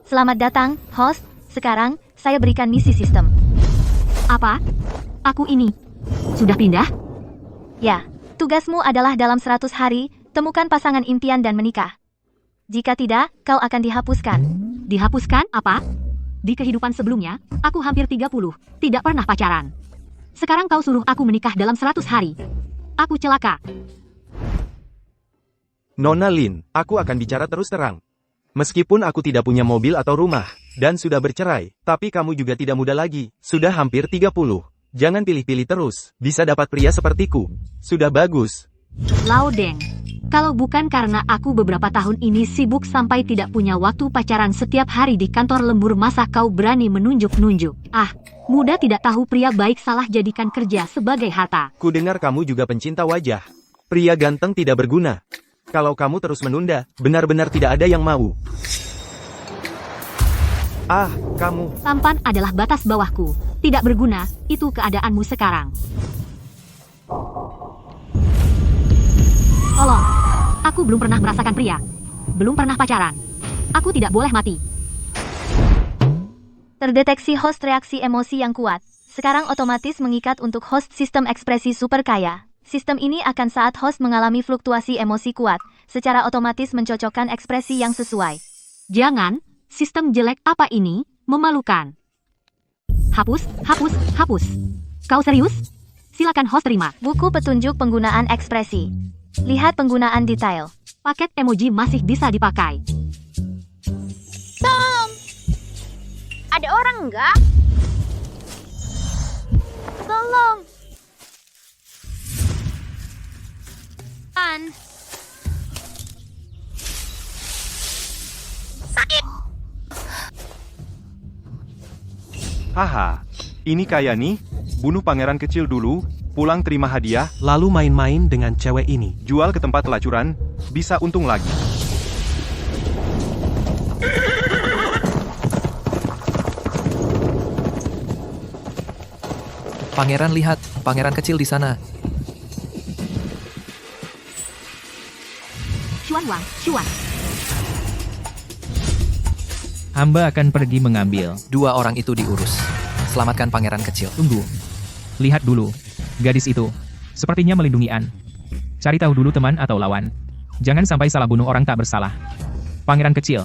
Selamat datang, host. Sekarang, saya berikan misi sistem. Apa? Aku ini. Sudah pindah? Ya, tugasmu adalah dalam 100 hari, temukan pasangan impian dan menikah. Jika tidak, kau akan dihapuskan. Dihapuskan apa? Di kehidupan sebelumnya, aku hampir 30, tidak pernah pacaran. Sekarang kau suruh aku menikah dalam 100 hari. Aku celaka. Nona Lin, aku akan bicara terus terang. Meskipun aku tidak punya mobil atau rumah, dan sudah bercerai, tapi kamu juga tidak muda lagi, sudah hampir 30. Jangan pilih-pilih terus, bisa dapat pria sepertiku. Sudah bagus. Lao Deng, kalau bukan karena aku beberapa tahun ini sibuk sampai tidak punya waktu pacaran setiap hari di kantor lembur, masa kau berani menunjuk-nunjuk? Ah, muda tidak tahu pria baik salah jadikan kerja sebagai harta. Ku dengar kamu juga pencinta wajah. Pria ganteng tidak berguna. Kalau kamu terus menunda, benar-benar tidak ada yang mau. Ah, kamu. Tampan adalah batas bawahku. Tidak berguna, itu keadaanmu sekarang. Tolong, aku belum pernah merasakan pria. Belum pernah pacaran. Aku tidak boleh mati. Terdeteksi host reaksi emosi yang kuat. Sekarang otomatis mengikat untuk host sistem ekspresi super kaya. Sistem ini akan saat host mengalami fluktuasi emosi kuat, secara otomatis mencocokkan ekspresi yang sesuai. Jangan, sistem jelek apa ini, memalukan. Hapus, hapus, hapus. Kau serius? Silakan host terima. Buku petunjuk penggunaan ekspresi. Lihat penggunaan detail. Paket emoji masih bisa dipakai. Tolong! Ada orang enggak? Tolong! Sakit! Haha, ini kayak nih, bunuh pangeran kecil dulu, pulang terima hadiah, lalu main-main dengan cewek ini. jual ke tempat pelacuran, bisa untung lagi. Pangeran, lihat, pangeran kecil di sana. Cuan Wang, cuan. Hamba akan pergi mengambil. 2 orang itu diurus. Selamatkan pangeran kecil. Tunggu. Lihat dulu. Gadis itu. Sepertinya melindungi An. Cari tahu dulu teman atau lawan. Jangan sampai salah bunuh orang tak bersalah. Pangeran kecil.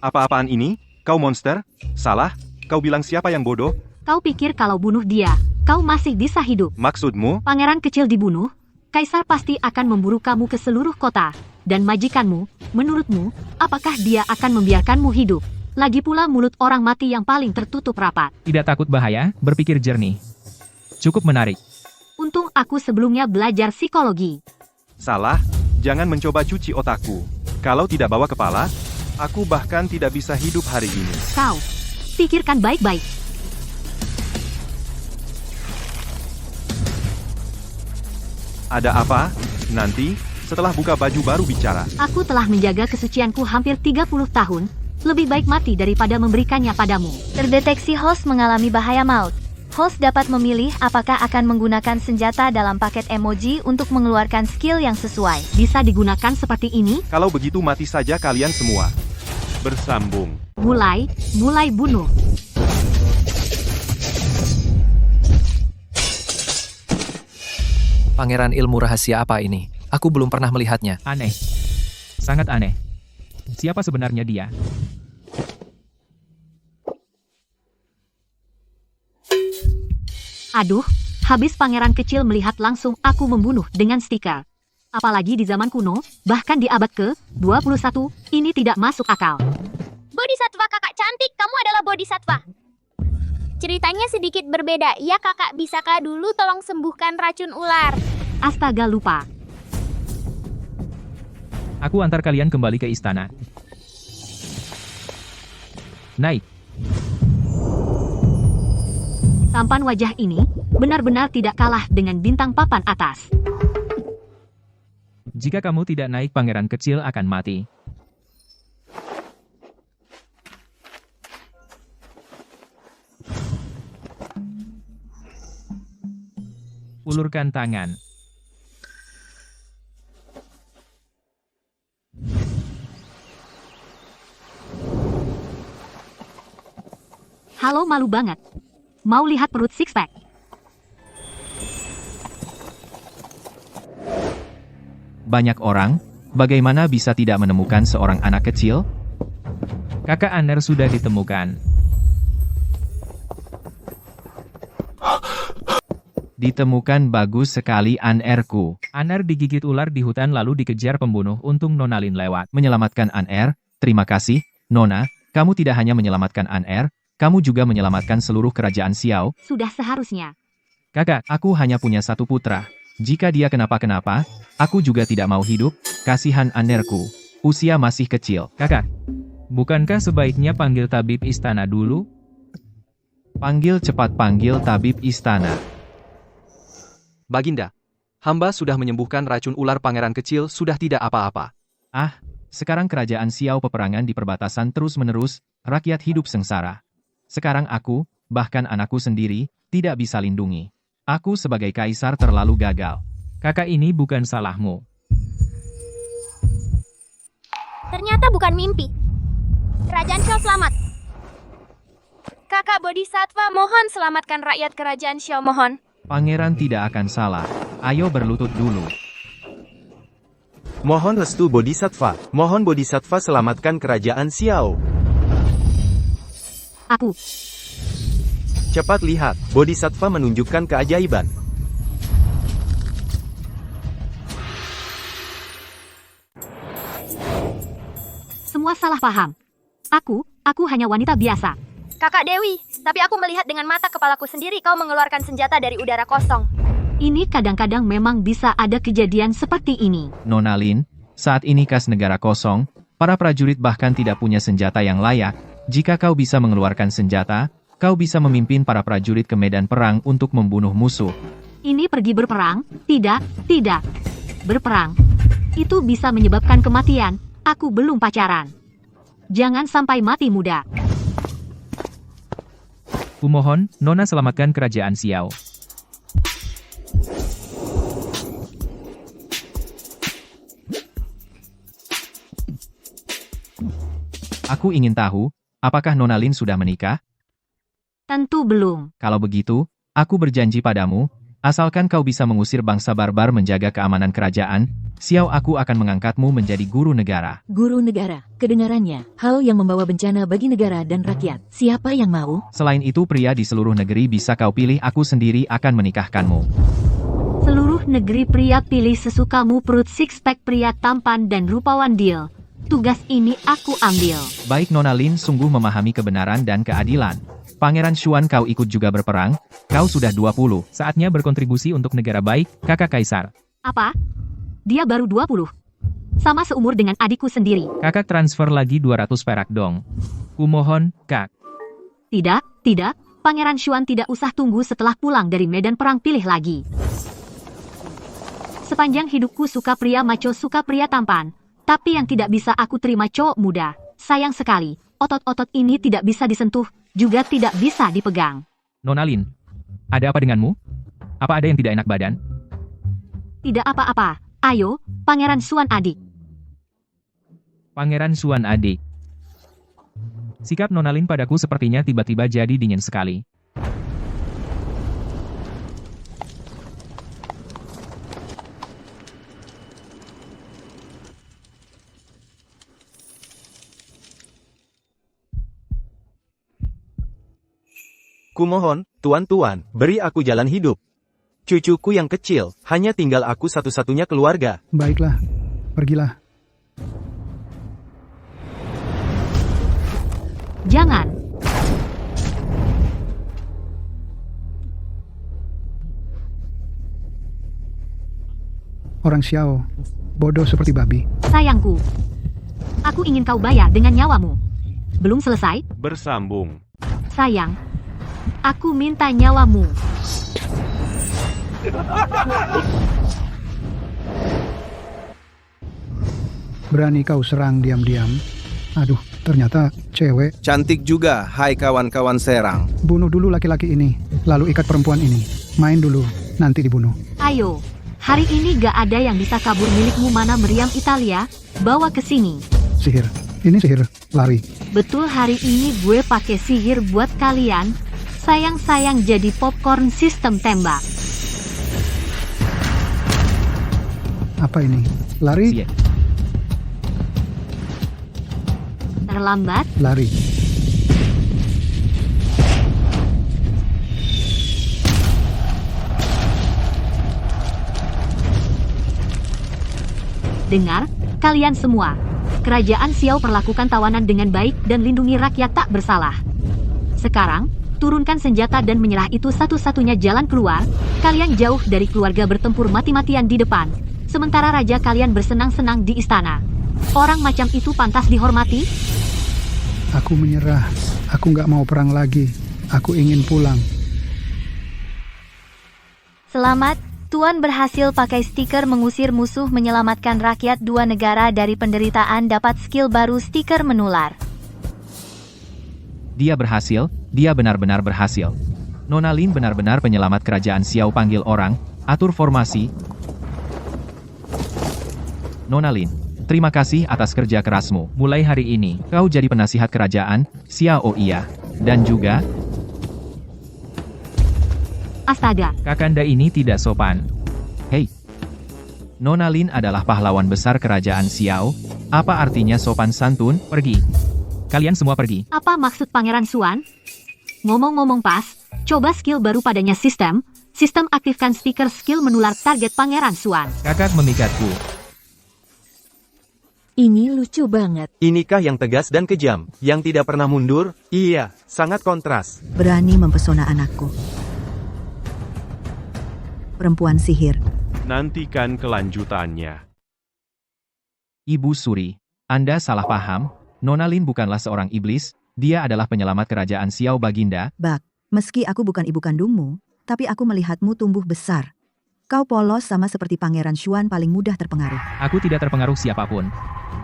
Apa-apaan ini? Kau monster? Salah? Kau bilang siapa yang bodoh? Kau pikir kalau bunuh dia, kau masih bisa hidup? Maksudmu? Pangeran kecil dibunuh, Kaisar pasti akan memburu kamu ke seluruh kota. Dan majikanmu, menurutmu, apakah dia akan membiarkanmu hidup? Lagi pula mulut orang mati yang paling tertutup rapat. Tidak takut bahaya, berpikir jernih. Cukup menarik. Untung aku sebelumnya belajar psikologi. Salah, jangan mencoba cuci otakku. Kalau tidak bawa kepala, aku bahkan tidak bisa hidup hari ini. Kau, pikirkan baik-baik. Ada apa? Nanti, setelah buka baju baru bicara. Aku telah menjaga kesucianku hampir 30 tahun. Lebih baik mati daripada memberikannya padamu. Terdeteksi host mengalami bahaya maut. Host dapat memilih apakah akan menggunakan senjata dalam paket emoji untuk mengeluarkan skill yang sesuai. Bisa digunakan seperti ini? Kalau begitu mati saja kalian semua. Bersambung. Mulai bunuh. Pangeran ilmu rahasia apa ini? Aku belum pernah melihatnya. Aneh. Sangat aneh. Siapa sebenarnya dia? Aduh, habis pangeran kecil melihat langsung aku membunuh dengan stiker. Apalagi di zaman kuno, bahkan di abad ke-21, ini tidak masuk akal. Bodhisatwa kakak cantik, kamu adalah bodhisatwa. Ceritanya sedikit berbeda. Ya kakak, bisakah dulu tolong sembuhkan racun ular? Astaga, lupa. Aku antar kalian kembali ke istana. Naik. Tampan wajah ini benar-benar tidak kalah dengan bintang papan atas. Jika kamu tidak naik, pangeran kecil akan mati. Ulurkan tangan. Halo, malu banget. Mau lihat perut six pack? Banyak orang, bagaimana bisa tidak menemukan seorang anak kecil? Kakak Aner sudah ditemukan. Ditemukan, bagus sekali Anerku. Aner digigit ular di hutan lalu dikejar pembunuh, untung Nona Lin lewat. Menyelamatkan Aner, terima kasih, Nona. Kamu tidak hanya menyelamatkan Aner, kamu juga menyelamatkan seluruh kerajaan Xiao. Sudah seharusnya. Kakak, Aku hanya punya satu putra. Jika dia kenapa-kenapa, aku juga tidak mau hidup. Kasihan Anerku. Usia masih kecil. kakak. Bukankah sebaiknya panggil tabib istana dulu? Panggil cepat, panggil tabib istana. Baginda, hamba sudah menyembuhkan racun ular pangeran kecil, sudah tidak apa-apa. Ah, sekarang kerajaan Xiao peperangan di perbatasan terus-menerus, rakyat hidup sengsara. Sekarang aku, bahkan anakku sendiri, tidak bisa lindungi. Aku sebagai kaisar terlalu gagal. Kakak, ini bukan salahmu. Ternyata bukan mimpi. Kerajaan Xiao selamat. Kakak Bodhisattva, mohon selamatkan rakyat kerajaan Xiao, mohon. Pangeran tidak akan salah. Ayo berlutut dulu. Mohon restu Bodhisattva. Mohon Bodhisattva selamatkan kerajaan Xiao. Aku. Cepat lihat, Bodhisattva menunjukkan keajaiban. Semua salah paham. Aku hanya wanita biasa. Kakak Dewi, tapi aku melihat dengan mata kepalaku sendiri kau mengeluarkan senjata dari udara kosong. Ini kadang-kadang memang bisa ada kejadian seperti ini. Nona Lin, saat ini kas negara kosong, para prajurit bahkan tidak punya senjata yang layak. Jika kau bisa mengeluarkan senjata, kau bisa memimpin para prajurit ke medan perang untuk membunuh musuh. Ini pergi berperang? Tidak. Berperang. Itu bisa menyebabkan kematian. Aku belum pacaran. Jangan sampai mati muda. Kumohon, Nona selamatkan kerajaan Xiao. Aku ingin tahu, apakah Nona Lin sudah menikah? Tentu belum. Kalau begitu, aku berjanji padamu, asalkan kau bisa mengusir bangsa barbar menjaga keamanan kerajaan, Xiao aku akan mengangkatmu menjadi guru negara. Guru negara, kedengarannya, hal yang membawa bencana bagi negara dan rakyat. Siapa yang mau? Selain itu pria di seluruh negeri bisa kau pilih, aku sendiri akan menikahkanmu. Seluruh negeri pria pilih sesukamu, perut six pack pria tampan dan rupawan deal. Tugas ini aku ambil. Baik, Nona Lin sungguh memahami kebenaran dan keadilan. Pangeran Xuan, kau ikut juga berperang, kau sudah 20. Saatnya berkontribusi untuk negara baik, kakak kaisar. Apa? Dia baru 20. Sama seumur dengan adikku sendiri. Kakak transfer lagi 200 perak dong. Kumohon, kak. Tidak. Pangeran Xuan tidak usah tunggu setelah pulang dari medan perang, pilih lagi. Sepanjang hidupku suka pria maco, suka pria tampan. Tapi yang tidak bisa aku terima cowok muda. Sayang sekali, otot-otot ini tidak bisa disentuh, juga tidak bisa dipegang. Nona Lin, ada apa denganmu? Apa ada yang tidak enak badan? Tidak apa-apa. Ayo, Pangeran Xuan adik. Pangeran Xuan adik. Sikap Nona Lin padaku sepertinya tiba-tiba jadi dingin sekali. Kumohon, tuan-tuan, beri aku jalan hidup. Cucuku yang kecil, hanya tinggal aku satu-satunya keluarga. Baiklah, pergilah. Jangan. Orang Xiao, bodoh seperti babi. Sayangku, aku ingin kau bayar dengan nyawamu. Belum selesai? Bersambung. Sayang, aku minta nyawamu. Berani kau serang diam-diam? Aduh, ternyata cewek. Cantik juga, hai kawan-kawan serang. Bunuh dulu laki-laki ini, lalu ikat perempuan ini. Main dulu, nanti dibunuh. Ayo, hari ini gak ada yang bisa kabur milikmu. Mana meriam Italia? Bawa ke sini. Sihir, ini sihir, lari. Betul hari ini gue pakai sihir buat kalian. Sayang-sayang jadi popcorn sistem tembak. Apa ini? Lari? Sia. Terlambat, Lari. dengar, kalian semua. Kerajaan Xiao perlakukan tawanan dengan baik dan lindungi rakyat tak bersalah. Sekarang, turunkan senjata dan menyerah, itu satu-satunya jalan keluar. Kalian jauh dari keluarga bertempur mati-matian di depan. Sementara raja kalian bersenang-senang di istana. Orang macam itu pantas dihormati? Aku menyerah. Aku nggak mau perang lagi. Aku ingin pulang. Selamat, Tuan berhasil pakai stiker mengusir musuh, menyelamatkan rakyat dua negara dari penderitaan, dapat skill baru stiker menular. Dia berhasil, dia benar-benar berhasil. Nona Lin benar-benar penyelamat kerajaan Xiao. Panggil orang, atur formasi. Nona Lin, terima kasih atas kerja kerasmu. Mulai hari ini, kau jadi penasihat kerajaan Xiao. Iya. Dan juga, Astaga, Kakanda ini tidak sopan. hei. Nona Lin adalah pahlawan besar kerajaan Xiao. Apa artinya sopan santun? Pergi. Kalian semua pergi. apa maksud Pangeran Xuan? Ngomong-ngomong pas, coba skill baru padanya sistem. Sistem aktifkan stiker skill menular target Pangeran Xuan. Kakak memikatku. Ini lucu banget. Inikah yang tegas dan kejam, yang tidak pernah mundur? Iya, sangat kontras. Berani mempesona anakku. Perempuan sihir. Nantikan kelanjutannya. Ibu Suri, Anda salah paham. Nona Lin bukanlah seorang iblis, dia adalah penyelamat kerajaan Xiao Baginda. Bak, meski aku bukan ibu kandungmu, tapi aku melihatmu tumbuh besar. Kau polos sama seperti Pangeran Xuan, paling mudah terpengaruh. Aku tidak terpengaruh siapapun.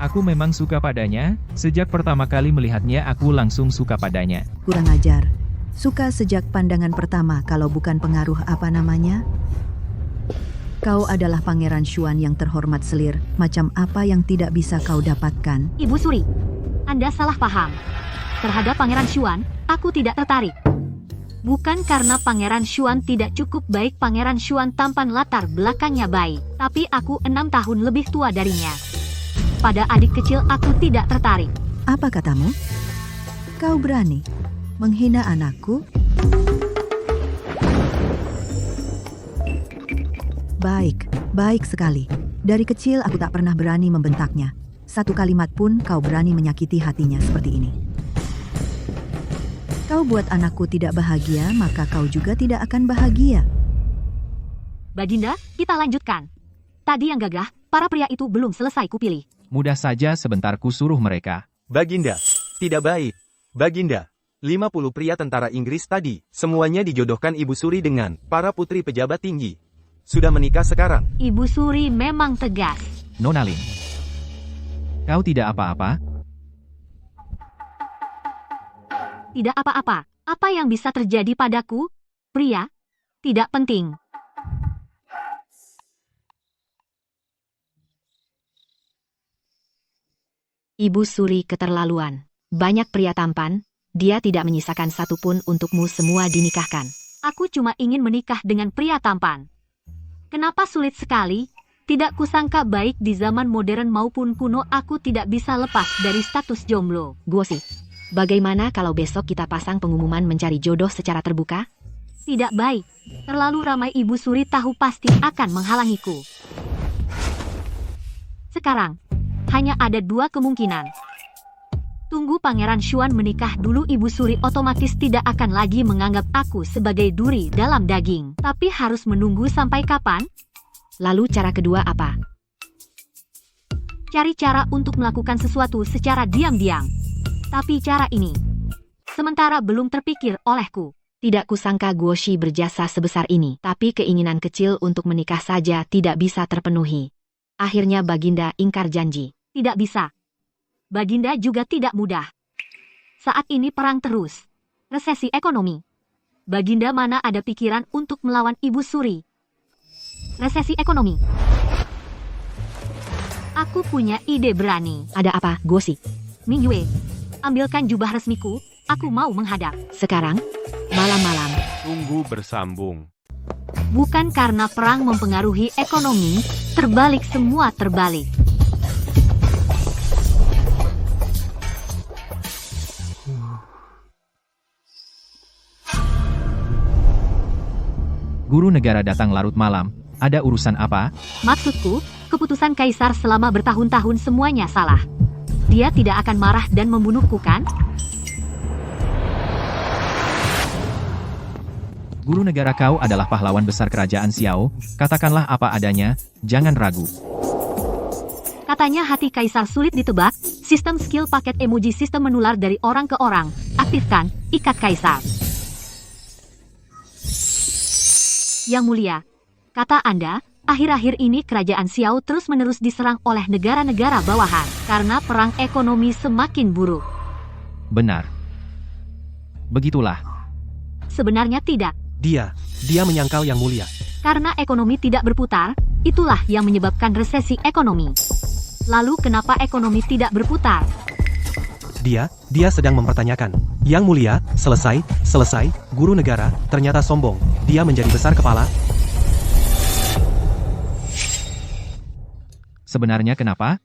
Aku memang suka padanya. Sejak pertama kali melihatnya, aku langsung suka padanya. Kurang ajar. Suka sejak pandangan pertama, kalau bukan pengaruh apa namanya? Kau adalah Pangeran Xuan yang terhormat selir. Macam apa yang tidak bisa kau dapatkan? Ibu Suri, Anda salah paham. Terhadap Pangeran Xuan, aku tidak tertarik. Bukan karena Pangeran Xuan tidak cukup baik. Pangeran Xuan tampan, latar belakangnya baik. Tapi aku 6 tahun lebih tua darinya. Pada adik kecil aku tidak tertarik. Apa katamu? Kau berani menghina anakku? Baik sekali. Dari kecil aku tak pernah berani membentaknya. Satu kalimat pun kau berani menyakiti hatinya seperti ini. Kau buat anakku tidak bahagia, maka kau juga tidak akan bahagia. Baginda, kita lanjutkan. Tadi yang gagah, para pria itu belum selesai kupilih. Mudah saja, sebentar ku suruh mereka. Baginda, tidak baik. Baginda, 50 pria tentara Inggris tadi, semuanya dijodohkan Ibu Suri dengan para putri pejabat tinggi. Sudah menikah sekarang. Ibu Suri memang tegas. Nona Lin, kau tidak apa-apa? Tidak apa-apa. Apa yang bisa terjadi padaku? Pria? Tidak penting. Ibu Suri keterlaluan. Banyak pria tampan, dia tidak menyisakan satupun untukmu, semua dinikahkan. Aku cuma ingin menikah dengan pria tampan. Kenapa sulit sekali? Tidak kusangka baik di zaman modern maupun kuno aku tidak bisa lepas dari status jomblo. Gosi, bagaimana kalau besok kita pasang pengumuman mencari jodoh secara terbuka? Tidak baik. Terlalu ramai. Ibu Suri tahu pasti akan menghalangiku. Sekarang, hanya ada 2 kemungkinan. Tunggu Pangeran Xuan menikah dulu, Ibu Suri otomatis tidak akan lagi menganggap aku sebagai duri dalam daging. Tapi harus menunggu sampai kapan? Lalu cara kedua apa? Cari cara untuk melakukan sesuatu secara diam-diam. Tapi cara ini sementara belum terpikir olehku. Tidak kusangka Guoshi berjasa sebesar ini. Tapi keinginan kecil untuk menikah saja tidak bisa terpenuhi. Akhirnya Baginda ingkar janji. Tidak bisa. Baginda juga tidak mudah. Saat ini perang terus. Resesi ekonomi. Baginda mana ada pikiran untuk melawan Ibu Suri. Resesi ekonomi. Aku punya ide berani. Ada apa, Gosi? Mingyue, Ambilkan jubah resmiku, aku mau menghadap. Sekarang, malam-malam. Tunggu bersambung. Bukan karena perang mempengaruhi ekonomi, terbalik semua terbalik. Guru negara datang larut malam. Ada urusan apa? Maksudku, keputusan kaisar selama bertahun-tahun semuanya salah. Dia tidak akan marah dan membunuhku, kan? Guru negara, kau adalah pahlawan besar kerajaan Xiao. Katakanlah apa adanya, jangan ragu. Katanya hati kaisar sulit ditebak. Sistem skill paket emoji sistem menular dari orang ke orang. Aktifkan, ikat kaisar. Yang mulia, kata Anda, akhir-akhir ini kerajaan Xiao terus-menerus diserang oleh negara-negara bawahan karena perang ekonomi semakin buruk. Benar. Begitulah. Sebenarnya tidak. Dia menyangkal yang mulia. Karena ekonomi tidak berputar, itulah yang menyebabkan resesi ekonomi. Lalu kenapa ekonomi tidak berputar? Dia sedang mempertanyakan. Yang mulia, selesai, guru negara, ternyata sombong. Dia menjadi besar kepala. Sebenarnya kenapa?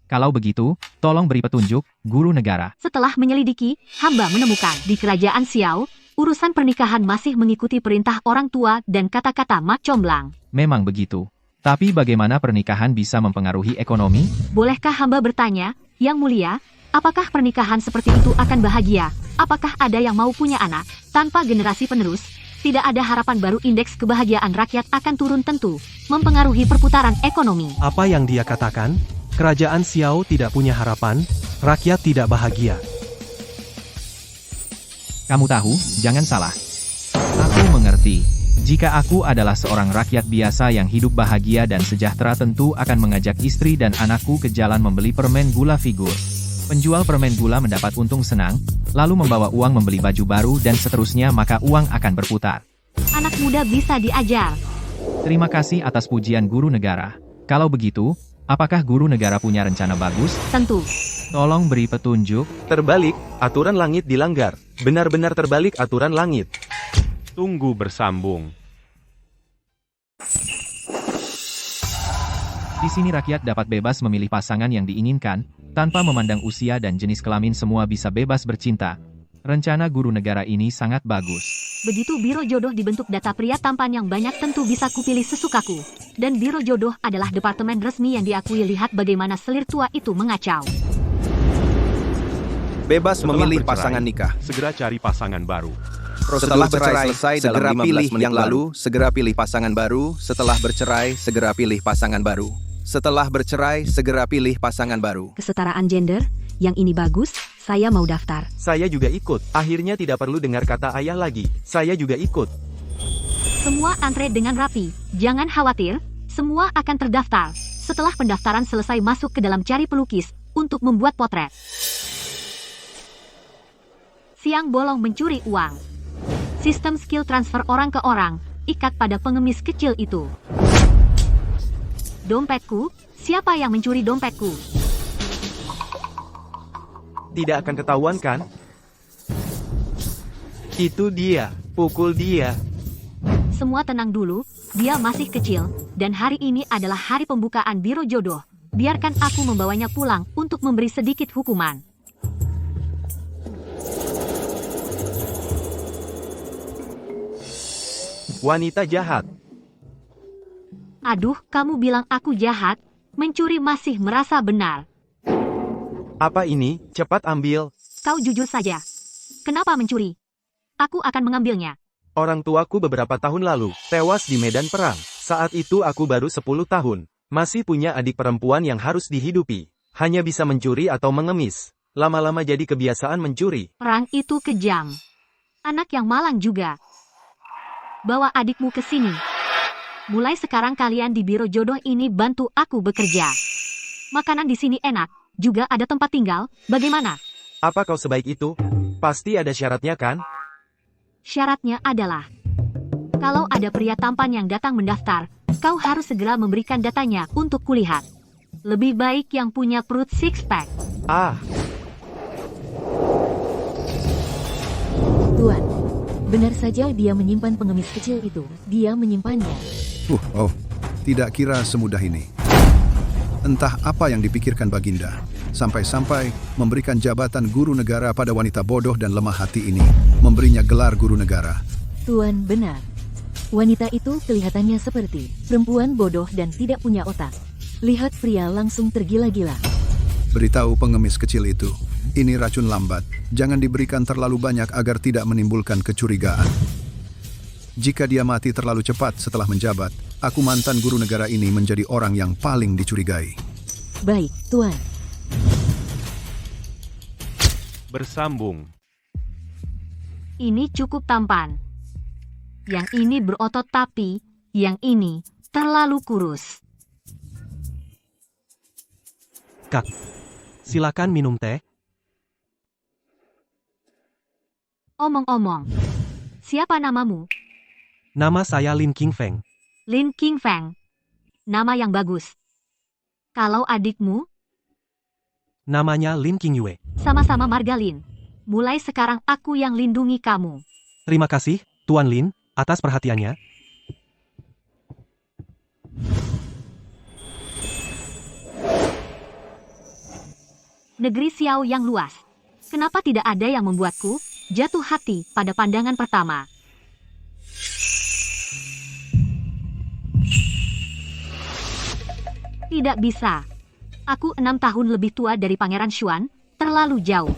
Kalau begitu, tolong beri petunjuk, guru negara. Setelah menyelidiki, hamba menemukan di kerajaan Xiao, urusan pernikahan masih mengikuti perintah orang tua dan kata-kata mak comblang. Memang begitu. Tapi bagaimana pernikahan bisa mempengaruhi ekonomi? Bolehkah hamba bertanya, Yang mulia, apakah pernikahan seperti itu akan bahagia? Apakah ada yang mau punya anak? Tanpa generasi penerus, tidak ada harapan baru, indeks kebahagiaan rakyat akan turun tentu, mempengaruhi perputaran ekonomi. Apa yang dia katakan? Kerajaan Xiao tidak punya harapan, rakyat tidak bahagia. Kamu tahu, jangan salah. Aku mengerti. Jika aku adalah seorang rakyat biasa yang hidup bahagia dan sejahtera, tentu akan mengajak istri dan anakku ke jalan membeli permen gula figur. Penjual permen gula mendapat untung senang, lalu membawa uang membeli baju baru dan seterusnya, maka uang akan berputar. Anak muda bisa diajar. Terima kasih atas pujian guru negara. Kalau begitu, apakah guru negara punya rencana bagus? Tentu. Tolong beri petunjuk. Terbalik, aturan langit dilanggar. Benar-benar terbalik aturan langit. Tunggu bersambung. Di sini rakyat dapat bebas memilih pasangan yang diinginkan, tanpa memandang usia dan jenis kelamin, semua bisa bebas bercinta. Rencana guru negara ini sangat bagus. Begitu biro jodoh dibentuk, data pria tampan yang banyak tentu bisa kupilih sesukaku. Dan biro jodoh adalah departemen resmi yang diakui. Lihat bagaimana selir tua itu mengacau. Bebas Setelah memilih bercerai, pasangan nikah. Segera cari pasangan baru. Setelah bercerai selesai segera dalam 15 pilih menit yang lalu, segera pilih pasangan baru. Setelah bercerai, segera pilih pasangan baru. Setelah bercerai, segera pilih pasangan baru. Kesetaraan gender, yang ini bagus, saya mau daftar. Saya juga ikut. Akhirnya tidak perlu dengar kata ayah lagi. Saya juga ikut. Semua antre dengan rapi. Jangan khawatir, semua akan terdaftar. Setelah pendaftaran selesai, masuk ke dalam cari pelukis untuk membuat potret. Siang bolong mencuri uang. Sistem skill transfer orang ke orang, ikat pada pengemis kecil itu. Dompetku, siapa yang mencuri dompetku? Tidak akan ketahuan kan? Itu dia, pukul dia. Semua tenang dulu, dia masih kecil, dan hari ini adalah hari pembukaan biro jodoh. Biarkan aku membawanya pulang untuk memberi sedikit hukuman. Wanita jahat. Aduh, kamu bilang aku jahat, mencuri masih merasa benar. Apa ini? Cepat ambil. Kau jujur saja. Kenapa mencuri? Aku akan mengambilnya. Orang tuaku beberapa tahun lalu tewas di medan perang. Saat itu aku baru 10 tahun. Masih punya adik perempuan yang harus dihidupi. Hanya bisa mencuri atau mengemis. Lama-lama jadi kebiasaan mencuri. Perang itu kejam. Anak yang malang juga. Bawa adikmu ke sini. Mulai sekarang kalian di biro jodoh ini bantu aku bekerja. Makanan di sini enak, juga ada tempat tinggal, bagaimana? Apa kau sebaik itu? Pasti ada syaratnya kan? Syaratnya adalah, kalau ada pria tampan yang datang mendaftar, kau harus segera memberikan datanya untuk kulihat. Lebih baik yang punya perut six pack. Ah, Benar saja dia menyimpan pengemis kecil itu. Dia menyimpannya. Tidak kira semudah ini. Entah apa yang dipikirkan Baginda. Sampai-sampai memberikan jabatan guru negara pada wanita bodoh dan lemah hati ini. Memberinya gelar guru negara. Tuan benar. Wanita itu kelihatannya seperti perempuan bodoh dan tidak punya otak. Lihat pria langsung tergila-gila. Beritahu pengemis kecil itu, ini racun lambat. Jangan diberikan terlalu banyak agar tidak menimbulkan kecurigaan. Jika dia mati terlalu cepat setelah menjabat, aku mantan guru negara ini menjadi orang yang paling dicurigai. Baik, Tuan. Bersambung. Ini cukup tampan. Yang ini berotot tapi, yang ini terlalu kurus. Kak, silakan minum teh. Omong-omong, siapa namamu? Nama saya Lin Qingfeng. Lin Qingfeng. Nama yang bagus. Kalau adikmu? Namanya Lin Qingyue. Sama-sama Margalin. Mulai sekarang aku yang lindungi kamu. Terima kasih, Tuan Lin, atas perhatiannya. Negeri Xiao yang luas. Kenapa tidak ada yang membuatku jatuh hati pada pandangan pertama? Tidak bisa. Aku 6 tahun lebih tua dari Pangeran Xuan, terlalu jauh.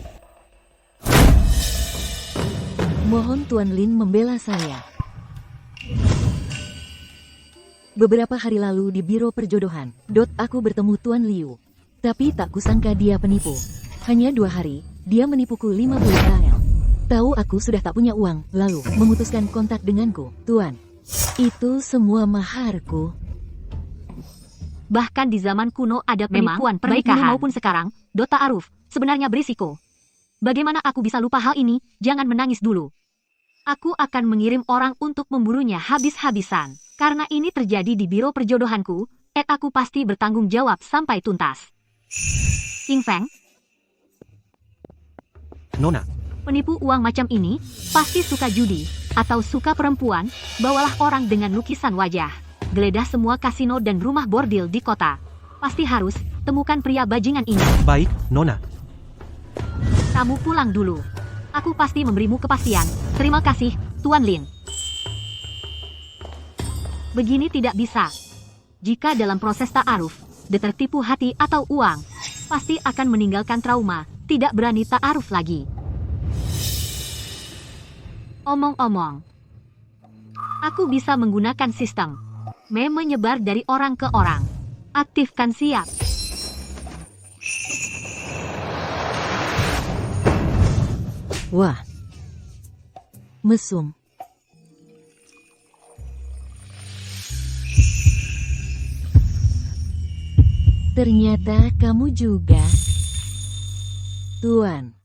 Mohon Tuan Lin membela saya. Beberapa hari lalu di Biro Perjodohan, aku bertemu Tuan Liu. Tapi tak kusangka dia penipu. Hanya 2 hari, dia menipuku 50 KL. Tahu aku sudah tak punya uang, lalu memutuskan kontak denganku. Tuan, itu semua maharku. Bahkan di zaman kuno ada penipuan pernikahan. Baik maupun sekarang, Dota Aruf sebenarnya berisiko. Bagaimana aku bisa lupa hal ini? Jangan menangis dulu. Aku akan mengirim orang untuk memburunya habis-habisan. Karena ini terjadi di biro perjodohanku, aku pasti bertanggung jawab sampai tuntas. Qingfeng, Nona, penipu uang macam ini pasti suka judi atau suka perempuan. Bawalah orang dengan lukisan wajah. Geledah semua kasino dan rumah bordil di kota. Pasti harus temukan pria bajingan ini. Baik, Nona. Kamu pulang dulu. Aku pasti memberimu kepastian. Terima kasih, Tuan Lin. Begini tidak bisa. Jika dalam proses ta'aruf, tertipu hati atau uang, pasti akan meninggalkan trauma, tidak berani ta'aruf lagi. Omong-omong, aku bisa menggunakan sistem menyebar dari orang ke orang. Aktifkan siap. Wah. Mesum. Ternyata kamu juga. Tuan,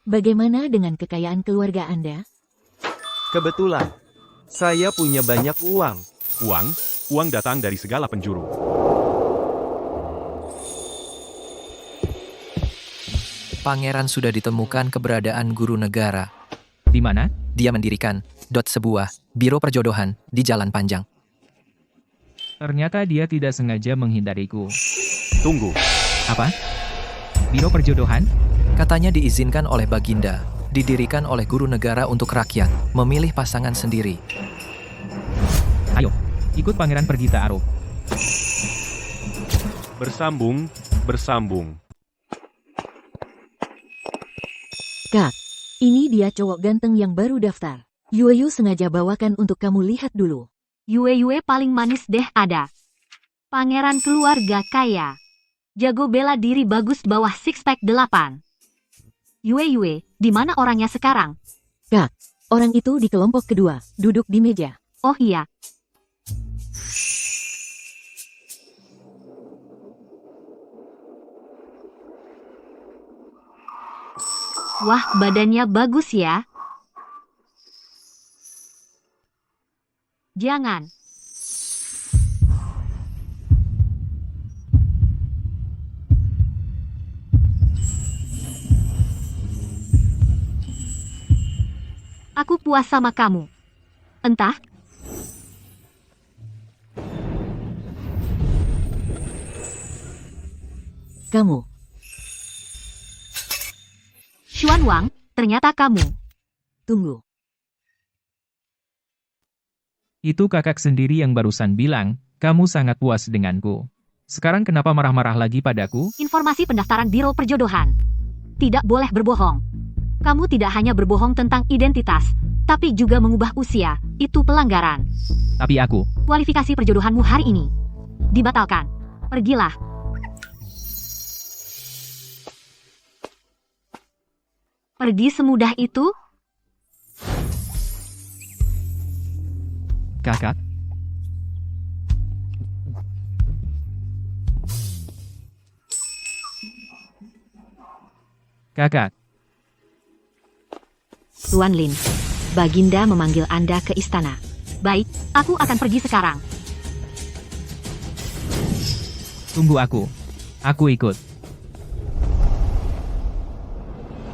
bagaimana dengan kekayaan keluarga Anda? Kebetulan, saya punya banyak uang. Uang datang dari segala penjuru. Pangeran sudah ditemukan keberadaan guru negara. Di mana? Dia mendirikan sebuah biro perjodohan di Jalan Panjang. Ternyata dia tidak sengaja menghindariku. Tunggu. Apa? Biro perjodohan? Katanya diizinkan oleh Baginda, didirikan oleh guru negara untuk rakyat, memilih pasangan sendiri. Ayo, ikut pangeran pergi ta'aruf. Bersambung. Kak, ini dia cowok ganteng yang baru daftar. Yue sengaja bawakan untuk kamu lihat dulu. Yue paling manis deh ada. Pangeran keluarga kaya. Jago bela diri bagus bawah six pack 8. Yue, di mana orangnya sekarang? Kak, orang itu di kelompok kedua, duduk di meja. Oh iya. Wah, badannya bagus ya. Jangan. Aku puas sama kamu. Entah. Kamu. Xuan Wang, ternyata kamu. Tunggu. Itu kakak sendiri yang barusan bilang, kamu sangat puas denganku. Sekarang kenapa marah-marah lagi padaku? Informasi pendaftaran Biro Perjodohan. Tidak boleh berbohong. Kamu tidak hanya berbohong tentang identitas, tapi juga mengubah usia. Itu pelanggaran. Tapi aku, Kualifikasi perjodohanmu hari ini dibatalkan. Pergilah. Pergi semudah itu? Kakak, kakak, Tuan Lin, Baginda memanggil Anda ke istana. Baik, aku akan pergi sekarang. tunggu aku. Aku ikut.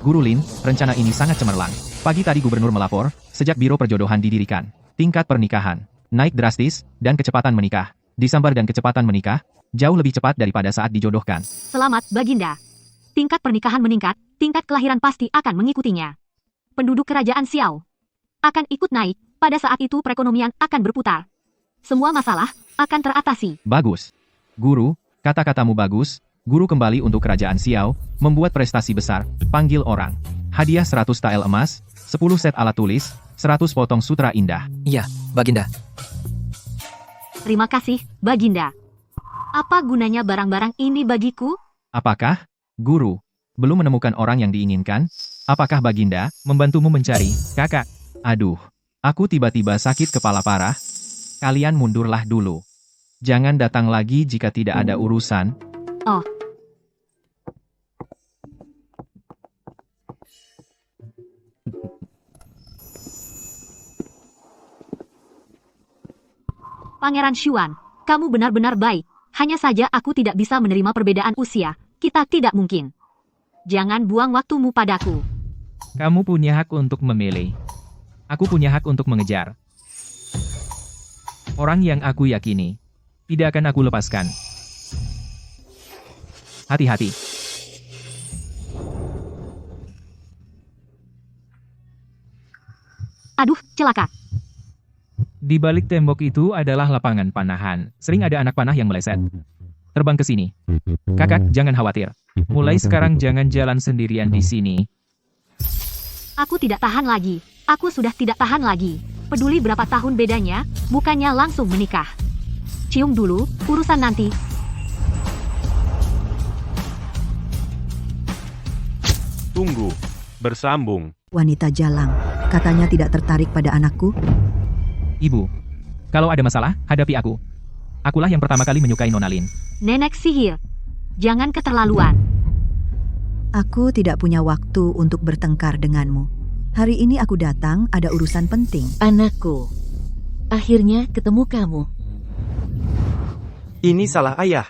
Guru Lin, rencana ini sangat cemerlang. Pagi tadi gubernur melapor, sejak Biro Perjodohan didirikan, tingkat pernikahan naik drastis, dan kecepatan menikah, disambar dan kecepatan menikah, jauh lebih cepat daripada saat dijodohkan. Selamat, Baginda. Tingkat pernikahan meningkat, tingkat kelahiran pasti akan mengikutinya. Penduduk kerajaan Xiao akan ikut naik, pada saat itu perekonomian akan berputar. Semua masalah akan teratasi. Bagus. Guru, kata-katamu bagus. Guru kembali untuk kerajaan Xiao, membuat prestasi besar, panggil orang. Hadiah 100 tael emas, 10 set alat tulis, 100 potong sutra indah. Iya, Baginda. Terima kasih, Baginda. Apa gunanya barang-barang ini bagiku? Apakah, Guru, belum menemukan orang yang diinginkan? Apakah Baginda Membantumu mencari, kakak. Aduh, aku tiba-tiba sakit kepala parah. Kalian mundurlah dulu. Jangan datang lagi jika tidak ada urusan. Oh. Pangeran Xuan, kamu benar-benar baik. Hanya saja aku tidak bisa menerima perbedaan usia. Kita tidak mungkin. Jangan buang waktumu padaku. Kamu punya hak untuk memilih. Aku punya hak untuk mengejar. Orang yang aku yakini. Tidak akan aku lepaskan. Hati-hati. Aduh, celaka. Di balik tembok itu adalah lapangan panahan. Sering ada anak panah yang meleset. Terbang ke sini. Kakak, jangan khawatir. Mulai sekarang jangan jalan sendirian di sini. Aku tidak tahan lagi. Aku sudah tidak tahan lagi. Peduli berapa tahun bedanya, bukannya langsung menikah. Cium dulu, urusan nanti. Tunggu. Bersambung. Wanita jalang, katanya tidak tertarik pada anakku. Ibu, kalau ada masalah, hadapi aku. Akulah yang pertama kali menyukai Nona Lin. Nenek sihir. Jangan keterlaluan. Aku tidak punya waktu untuk bertengkar denganmu. Hari ini aku datang ada urusan penting. Anakku, akhirnya ketemu kamu. Ini salah ayah.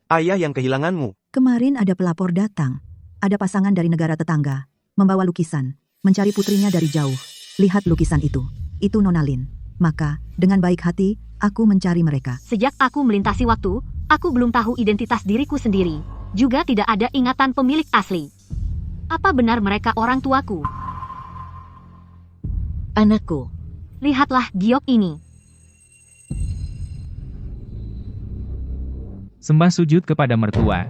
Ayah yang kehilanganmu. Kemarin ada pelapor datang. Ada pasangan dari negara tetangga, membawa lukisan, mencari putrinya dari jauh. Lihat lukisan itu. Itu Nona Lin. Maka, dengan baik hati, aku mencari mereka. Sejak aku melintasi waktu, aku belum tahu identitas diriku sendiri. Juga tidak ada ingatan pemilik asli. Apa benar mereka orang tuaku? Anakku, lihatlah giok ini. Sembah sujud kepada mertua.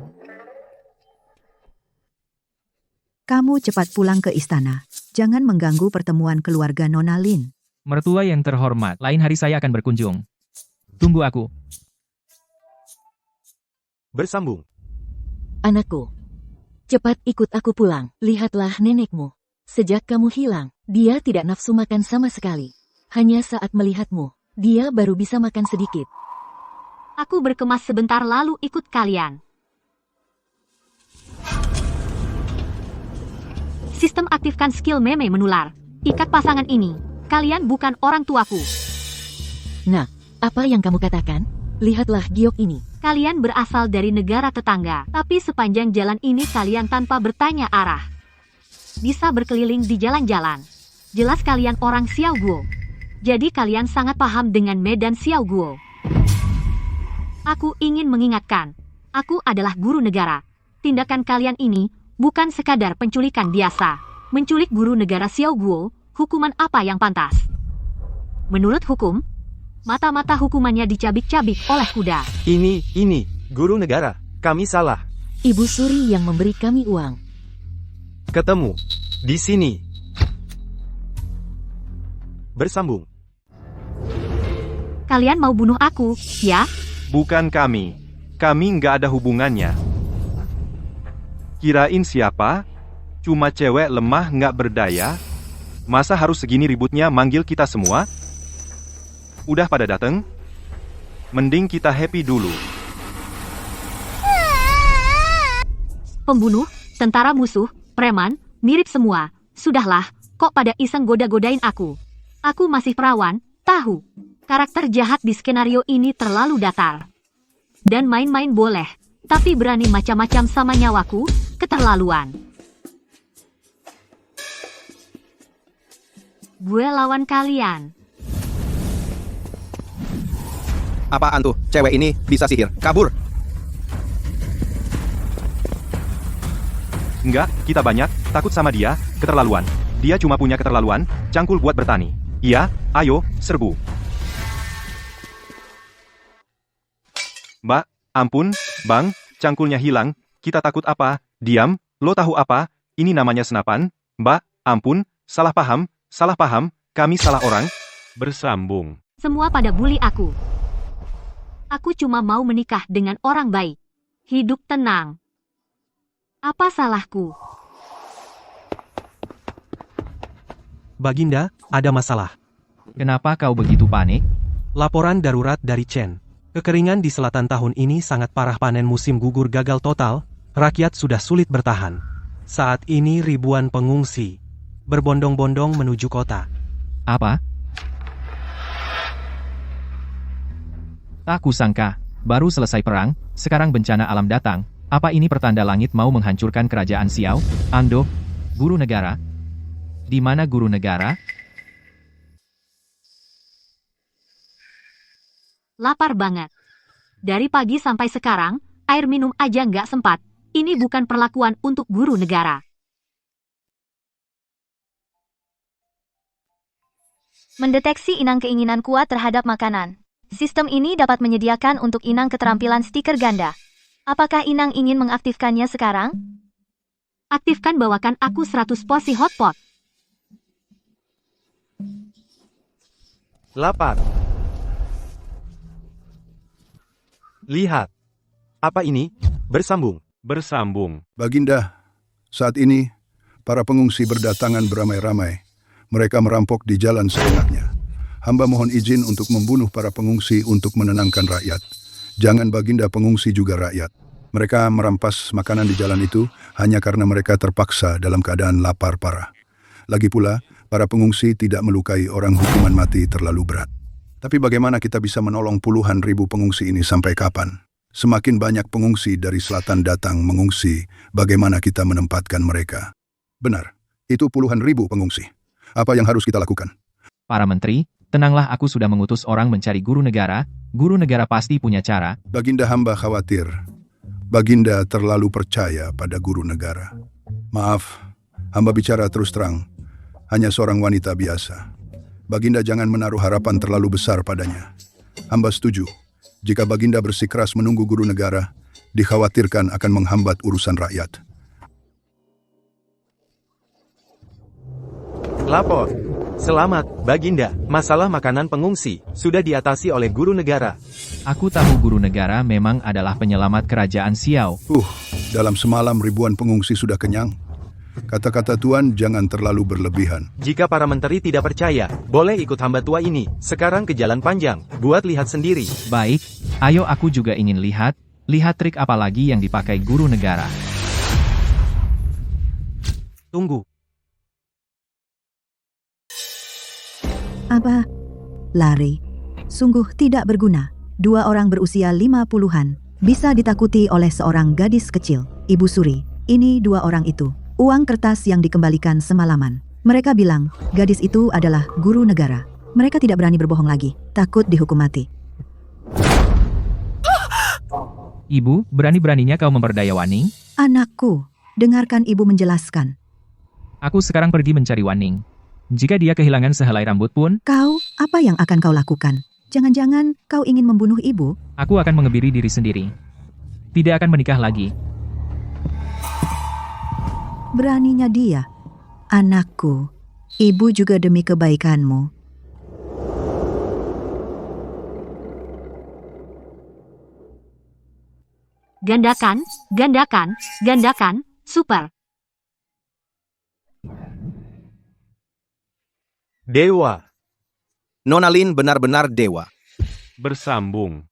Kamu cepat pulang ke istana. Jangan mengganggu pertemuan keluarga Nona Lin. Mertua yang terhormat, lain hari saya akan berkunjung. Tunggu aku. Bersambung. anakku. Cepat ikut aku pulang. Lihatlah nenekmu. Sejak kamu hilang, dia tidak nafsu makan sama sekali. Hanya saat melihatmu, dia baru bisa makan sedikit. Aku berkemas sebentar lalu ikut kalian. Sistem aktifkan skill meme menular. Ikat pasangan ini. Kalian bukan orang tuaku. Nah, apa yang kamu katakan? Lihatlah giok ini. Kalian berasal dari negara tetangga, tapi sepanjang jalan ini kalian tanpa bertanya arah. Bisa berkeliling di jalan-jalan. Jelas kalian orang Xiao Guo. Jadi kalian sangat paham dengan medan Xiao Guo. Aku ingin mengingatkan, aku adalah guru negara. Tindakan kalian ini bukan sekadar penculikan biasa. Menculik guru negara Xiao Guo, hukuman apa yang pantas? Menurut hukum, mata-mata hukumannya dicabik-cabik oleh kuda. Ini, guru negara, kami salah. Ibu Suri yang memberi kami uang. Ketemu. Di sini. Bersambung. Kalian mau bunuh aku, ya? Bukan kami. Kami nggak ada hubungannya. Kirain siapa? Cuma cewek lemah nggak berdaya? Masa harus segini ributnya manggil kita semua? Udah pada dateng? Mending kita happy dulu. Pembunuh, tentara musuh, preman, mirip semua. Sudahlah, kok pada iseng goda-godain aku? Aku masih perawan, tahu. Karakter jahat di skenario ini terlalu datar. Dan main-main boleh, tapi berani macam-macam sama nyawaku, keterlaluan. Gue lawan kalian. Apaan tuh? Cewek ini bisa sihir. Kabur! Enggak, kita banyak, takut sama dia, keterlaluan. Dia cuma punya keterlaluan, cangkul buat bertani. Iya, ayo, serbu. Mbak, ampun, bang, cangkulnya hilang, kita takut apa? Diam, lo tahu apa? Ini namanya senapan. Mbak, ampun, salah paham, kami salah orang. Bersambung. Semua pada bully aku. Aku cuma mau menikah dengan orang baik. Hidup tenang. Apa salahku? Baginda, ada masalah. Kenapa kau begitu panik? Laporan darurat dari Chen. Kekeringan di selatan tahun ini sangat parah, panen musim gugur gagal total, rakyat sudah sulit bertahan. Saat ini ribuan pengungsi berbondong-bondong menuju kota. Apa? Tak kusangka, baru selesai perang, sekarang bencana alam datang. Apa ini pertanda langit mau menghancurkan kerajaan Xiao? Ando, guru negara? Di mana guru negara? Lapar banget. Dari pagi sampai sekarang, air minum aja nggak sempat. Ini bukan perlakuan untuk guru negara. Mendeteksi inang keinginan kuat terhadap makanan. Sistem ini dapat menyediakan untuk inang keterampilan stiker ganda. Apakah inang ingin mengaktifkannya sekarang? Aktifkan, bawakan aku 100 porsi hotpot. Lapar. Lihat. Apa ini? Bersambung. Bersambung. Baginda, saat ini para pengungsi berdatangan beramai-ramai. Mereka merampok di jalan seenaknya. Hamba mohon izin untuk membunuh para pengungsi untuk menenangkan rakyat. Jangan Baginda pengungsi juga rakyat. Mereka merampas makanan di jalan itu hanya karena mereka terpaksa dalam keadaan lapar parah. Lagi pula, para pengungsi tidak melukai orang, hukuman mati terlalu berat. Tapi bagaimana kita bisa menolong puluhan ribu pengungsi ini sampai kapan? Semakin banyak pengungsi dari selatan datang mengungsi, bagaimana kita menempatkan mereka? Benar, itu puluhan ribu pengungsi. Apa yang harus kita lakukan? Para menteri, tenanglah, aku sudah mengutus orang mencari guru negara. Guru negara pasti punya cara. Baginda, hamba khawatir. Baginda terlalu percaya pada guru negara. Maaf, hamba bicara terus terang. Hanya seorang wanita biasa. Baginda jangan menaruh harapan terlalu besar padanya. Hamba setuju. Jika Baginda bersikeras menunggu guru negara, dikhawatirkan akan menghambat urusan rakyat. Lapor. Selamat, Baginda. Masalah makanan pengungsi sudah diatasi oleh guru negara. Aku tahu guru negara memang adalah penyelamat kerajaan Xiao. Dalam semalam ribuan pengungsi sudah kenyang. Kata-kata Tuan jangan terlalu berlebihan. Jika para menteri tidak percaya, boleh ikut hamba tua ini. Sekarang ke jalan panjang, buat lihat sendiri. Baik, ayo, aku juga ingin lihat. Lihat trik apa lagi yang dipakai guru negara. Tunggu. Apa? Lari. Sungguh tidak berguna. Dua orang berusia 50-an bisa ditakuti oleh seorang gadis kecil. Ibu Suri, ini dua orang itu. Uang kertas yang dikembalikan semalaman. Mereka bilang, gadis itu adalah guru negara. Mereka tidak berani berbohong lagi, takut dihukum mati. Ibu, berani-beraninya kau memperdaya Waning? Anakku, dengarkan ibu menjelaskan. Aku sekarang pergi mencari Waning. Jika dia kehilangan sehelai rambut pun, Kau, apa yang akan kau lakukan? Jangan-jangan kau ingin membunuh ibu? aku akan mengebiri diri sendiri. Tidak akan menikah lagi. Beraninya dia. Anakku, ibu juga demi kebaikanmu. Gandakan, gandakan, gandakan, super. Dewa. Nona Lin benar-benar dewa. Bersambung.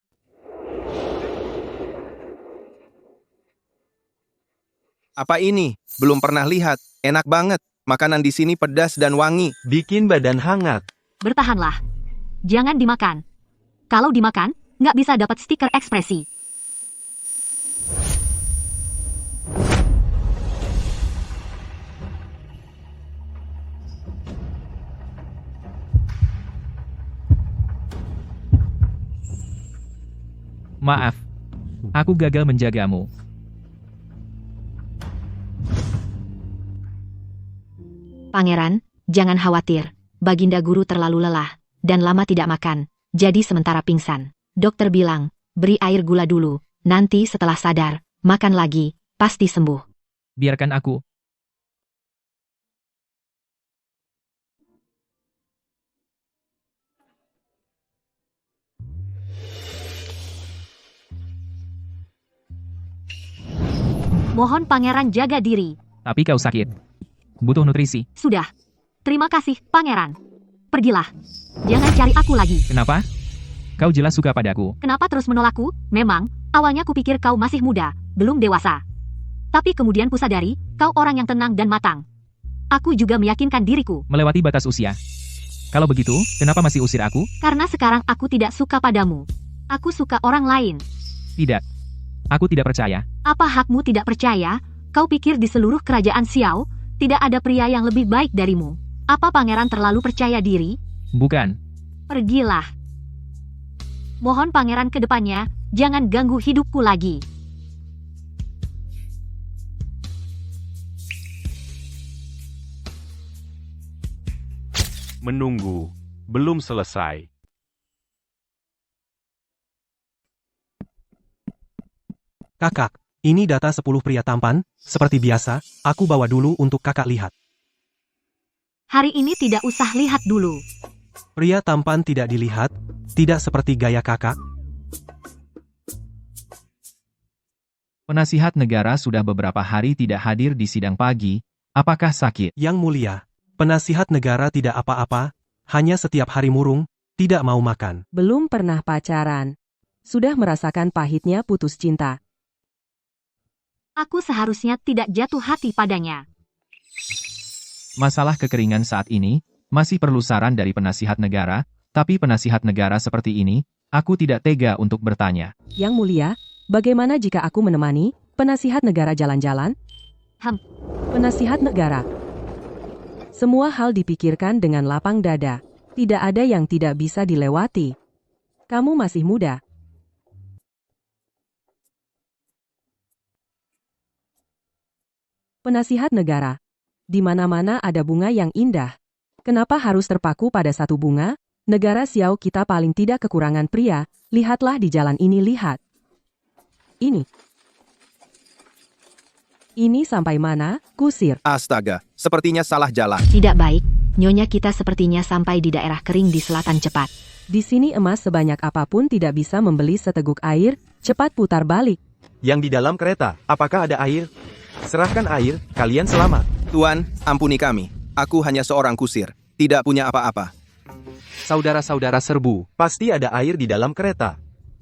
Apa ini? Belum pernah lihat. Enak banget. Makanan di sini pedas dan wangi. Bikin badan hangat. Bertahanlah. Jangan dimakan. Kalau dimakan, nggak bisa dapat stiker ekspresi. Maaf. Aku gagal menjagamu. Pangeran, jangan khawatir. Baginda guru terlalu lelah, dan lama tidak makan, jadi sementara pingsan. Dokter bilang, beri air gula dulu, nanti setelah sadar, makan lagi, pasti sembuh. Biarkan aku. Mohon pangeran jaga diri. Tapi kau sakit. Butuh nutrisi. Sudah. Terima kasih, pangeran. Pergilah. Jangan cari aku lagi. Kenapa? Kau jelas suka padaku. Kenapa terus menolakku? Memang, awalnya kupikir kau masih muda, belum dewasa. Tapi kemudian kusadari, kau orang yang tenang dan matang. Aku juga meyakinkan diriku. Melewati batas usia. Kalau begitu, kenapa masih usir aku? Karena sekarang aku tidak suka padamu. Aku suka orang lain. Tidak. Aku tidak percaya. Apa hakmu tidak percaya? Kau pikir di seluruh kerajaan Xiao, tidak ada pria yang lebih baik darimu? Apa pangeran terlalu percaya diri? Bukan. Pergilah. Mohon pangeran ke depannya, jangan ganggu hidupku lagi. Menunggu. Belum selesai. Kakak, ini data 10 pria tampan, seperti biasa, aku bawa dulu untuk kakak lihat. Hari ini tidak usah lihat dulu. Pria tampan tidak dilihat, tidak seperti gaya kakak. Penasihat negara sudah beberapa hari tidak hadir di sidang pagi. Apakah sakit? Yang mulia, penasihat negara tidak apa-apa, hanya setiap hari murung, tidak mau makan. Belum pernah pacaran. Sudah merasakan pahitnya putus cinta. Aku seharusnya tidak jatuh hati padanya. Masalah kekeringan saat ini, masih perlu saran dari penasihat negara, tapi penasihat negara seperti ini, aku tidak tega untuk bertanya. Yang mulia, bagaimana jika aku menemani penasihat negara jalan-jalan? Penasihat negara. Semua hal dipikirkan dengan lapang dada. Tidak ada yang tidak bisa dilewati. Kamu masih muda. Penasihat negara. Di mana-mana ada bunga yang indah. Kenapa harus terpaku pada satu bunga? Negara Xiao kita paling tidak kekurangan pria. Lihatlah di jalan ini, lihat. Ini sampai mana? Kusir. Astaga, sepertinya salah jalan. Tidak baik. Nyonya kita sepertinya sampai di daerah kering di selatan cepat. Di sini emas sebanyak apapun tidak bisa membeli seteguk air. Cepat putar balik. Yang di dalam kereta, apakah ada air? Serahkan air, kalian selamat. Tuan, ampuni kami. Aku hanya seorang kusir, tidak punya apa-apa. Saudara-saudara serbu. Pasti ada air di dalam kereta.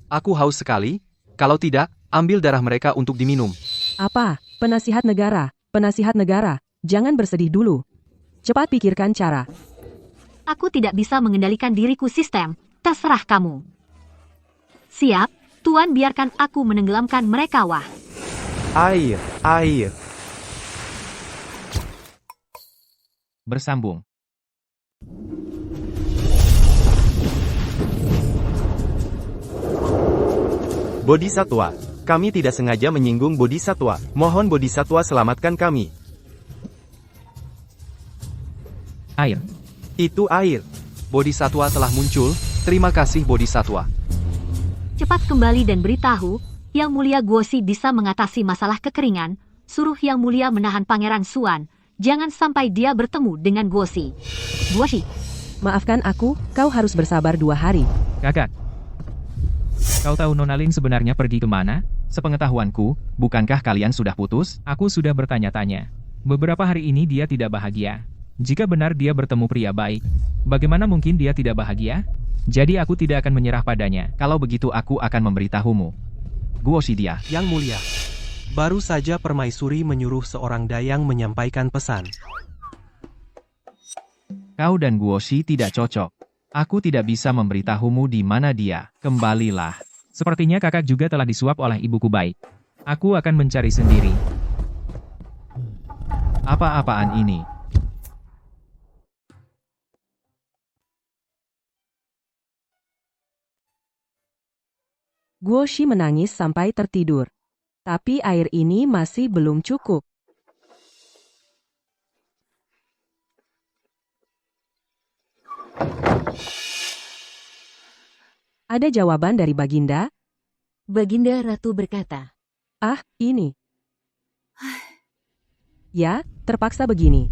Aku haus sekali. Kalau tidak, ambil darah mereka untuk diminum. Apa? Penasihat negara. Penasihat negara. Jangan bersedih dulu. Cepat pikirkan cara. Aku tidak bisa mengendalikan diriku sistem. Terserah kamu. Siap, Tuan, biarkan aku menenggelamkan mereka. Wah. Air. Bersambung. Bodhisatwa, kami tidak sengaja menyinggung Bodhisatwa. Mohon Bodhisatwa selamatkan kami. Air. Itu air. Bodhisatwa telah muncul, terima kasih Bodhisatwa. Cepat kembali dan beritahu, Yang Mulia Guosi bisa mengatasi masalah kekeringan, suruh Yang Mulia menahan Pangeran Xuan, jangan sampai dia bertemu dengan Guosi. Guosi. Maafkan aku, kau harus bersabar 2 hari. Kakak. Kau tahu Nona Lin sebenarnya pergi kemana? Sepengetahuanku, bukankah kalian sudah putus? Aku sudah bertanya-tanya. Beberapa hari ini dia tidak bahagia. Jika benar dia bertemu pria baik, bagaimana mungkin dia tidak bahagia? Jadi aku tidak akan menyerah padanya. Kalau begitu aku akan memberitahumu. Guosi dia. Yang Mulia, baru saja Permaisuri menyuruh seorang dayang menyampaikan pesan. Kau dan Guosi tidak cocok. Aku tidak bisa memberitahumu di mana dia. Kembalilah. Sepertinya kakak juga telah disuap oleh ibuku baik. Aku akan mencari sendiri. Apa-apaan ini? Guosi menangis sampai tertidur. Tapi air ini masih belum cukup. Ada jawaban dari Baginda? Baginda Ratu berkata. Ah, ini. Ya, terpaksa begini.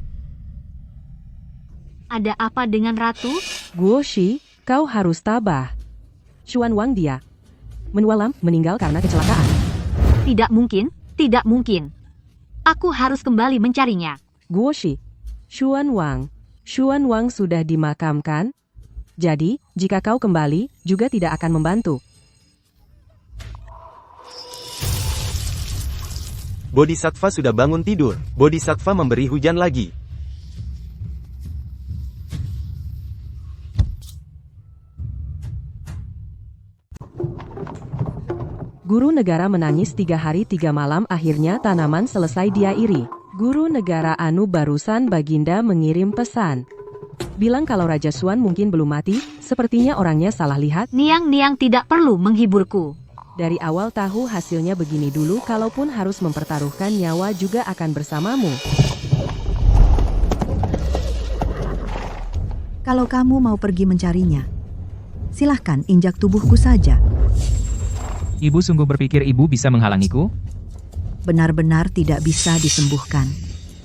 Ada apa dengan Ratu? Guosi, kau harus tabah. Xuan Wang dia. Menualam, meninggal karena kecelakaan. Tidak mungkin, tidak mungkin. Aku harus kembali mencarinya. Guosi, Xuan Wang sudah dimakamkan. Jadi, jika kau kembali, juga tidak akan membantu. Bodhisattva sudah bangun tidur. Bodhisattva memberi hujan lagi. Guru negara menangis 3 hari 3 malam, akhirnya tanaman selesai dia iri. Guru negara Anu barusan Baginda mengirim pesan. Bilang kalau Raja Xuan mungkin belum mati, sepertinya orangnya salah lihat. Niang tidak perlu menghiburku. Dari awal tahu hasilnya begini dulu, kalaupun harus mempertaruhkan nyawa juga akan bersamamu. Kalau kamu mau pergi mencarinya, silahkan injak tubuhku saja. Ibu sungguh berpikir ibu bisa menghalangiku? Benar-benar tidak bisa disembuhkan.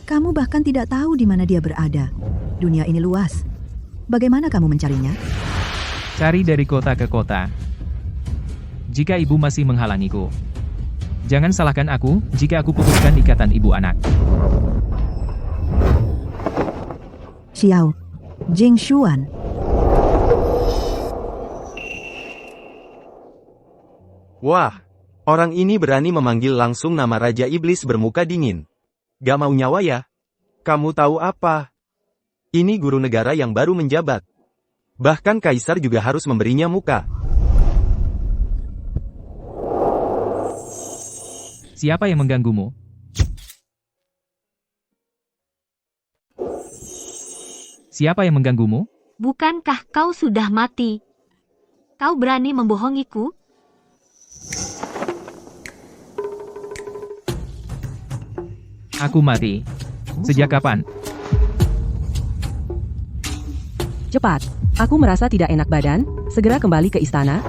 Kamu bahkan tidak tahu di mana dia berada. Dunia ini luas. Bagaimana kamu mencarinya? Cari dari kota ke kota. Jika ibu masih menghalangiku, jangan salahkan aku jika aku putuskan ikatan ibu anak. Xiao, Jing Xuan. Wah, orang ini berani memanggil langsung nama Raja Iblis bermuka dingin. Gak mau nyawa ya? Kamu tahu apa? Ini guru negara yang baru menjabat. Bahkan kaisar juga harus memberinya muka. Siapa yang mengganggumu? Siapa yang mengganggumu? Bukankah kau sudah mati? Kau berani membohongiku? Aku mati. Sejak kapan? Cepat, aku merasa tidak enak badan, segera kembali ke istana.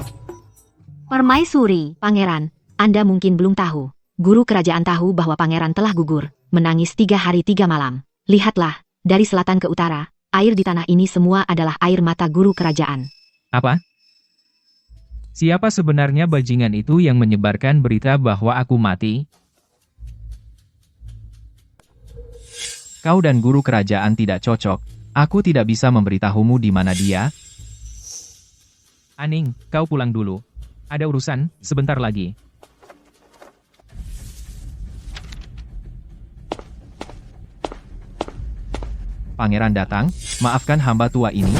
Permaisuri, Pangeran, Anda mungkin belum tahu. Guru kerajaan tahu bahwa Pangeran telah gugur, menangis 3 hari 3 malam. Lihatlah, dari selatan ke utara, air di tanah ini semua adalah air mata guru kerajaan. Apa? Siapa sebenarnya bajingan itu yang menyebarkan berita bahwa aku mati? Kau dan guru kerajaan tidak cocok. Aku tidak bisa memberitahumu di mana dia. Aning, kau pulang dulu. Ada urusan, sebentar lagi. Pangeran datang, maafkan hamba tua ini.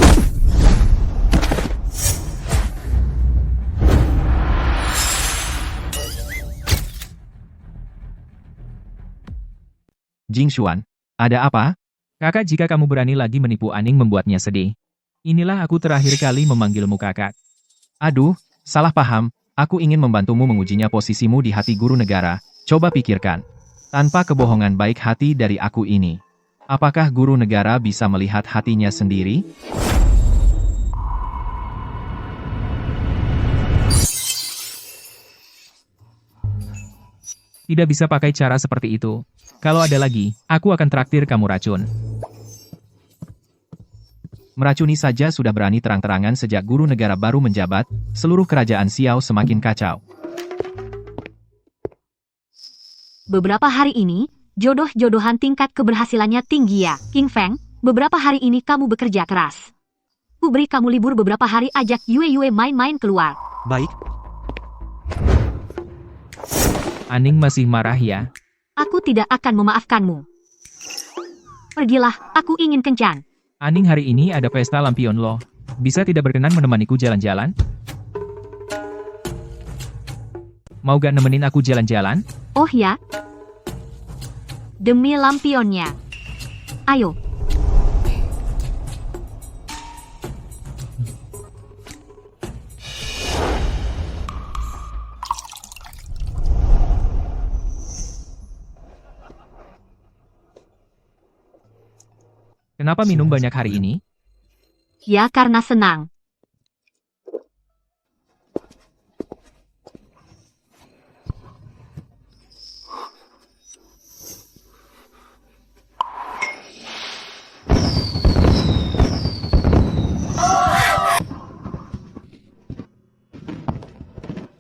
Jing Xuan, ada apa? Kakak, jika kamu berani lagi menipu Aning membuatnya sedih. Inilah aku terakhir kali memanggilmu kakak. Aduh, salah paham. Aku ingin membantumu mengujinya posisimu di hati guru negara. Coba pikirkan. Tanpa kebohongan baik hati dari aku ini. Apakah guru negara bisa melihat hatinya sendiri? Tidak bisa pakai cara seperti itu. Kalau ada lagi, aku akan traktir kamu racun. Meracuni saja sudah berani terang-terangan sejak guru negara baru menjabat, seluruh kerajaan Xiao semakin kacau. Beberapa hari ini, jodoh-jodohan tingkat keberhasilannya tinggi ya, King Feng. Beberapa hari ini kamu bekerja keras. Ku beri kamu libur beberapa hari, ajak Yue main-main keluar. Baik. Aning masih marah ya? Aku tidak akan memaafkanmu. Pergilah, aku ingin kencan. Aning, hari ini ada pesta lampion loh. Bisa tidak berkenan menemaniku jalan-jalan? Mau gak nemenin aku jalan-jalan? Oh ya? Demi lampionnya. Ayo. Kenapa minum banyak hari ini? Ya, karena senang.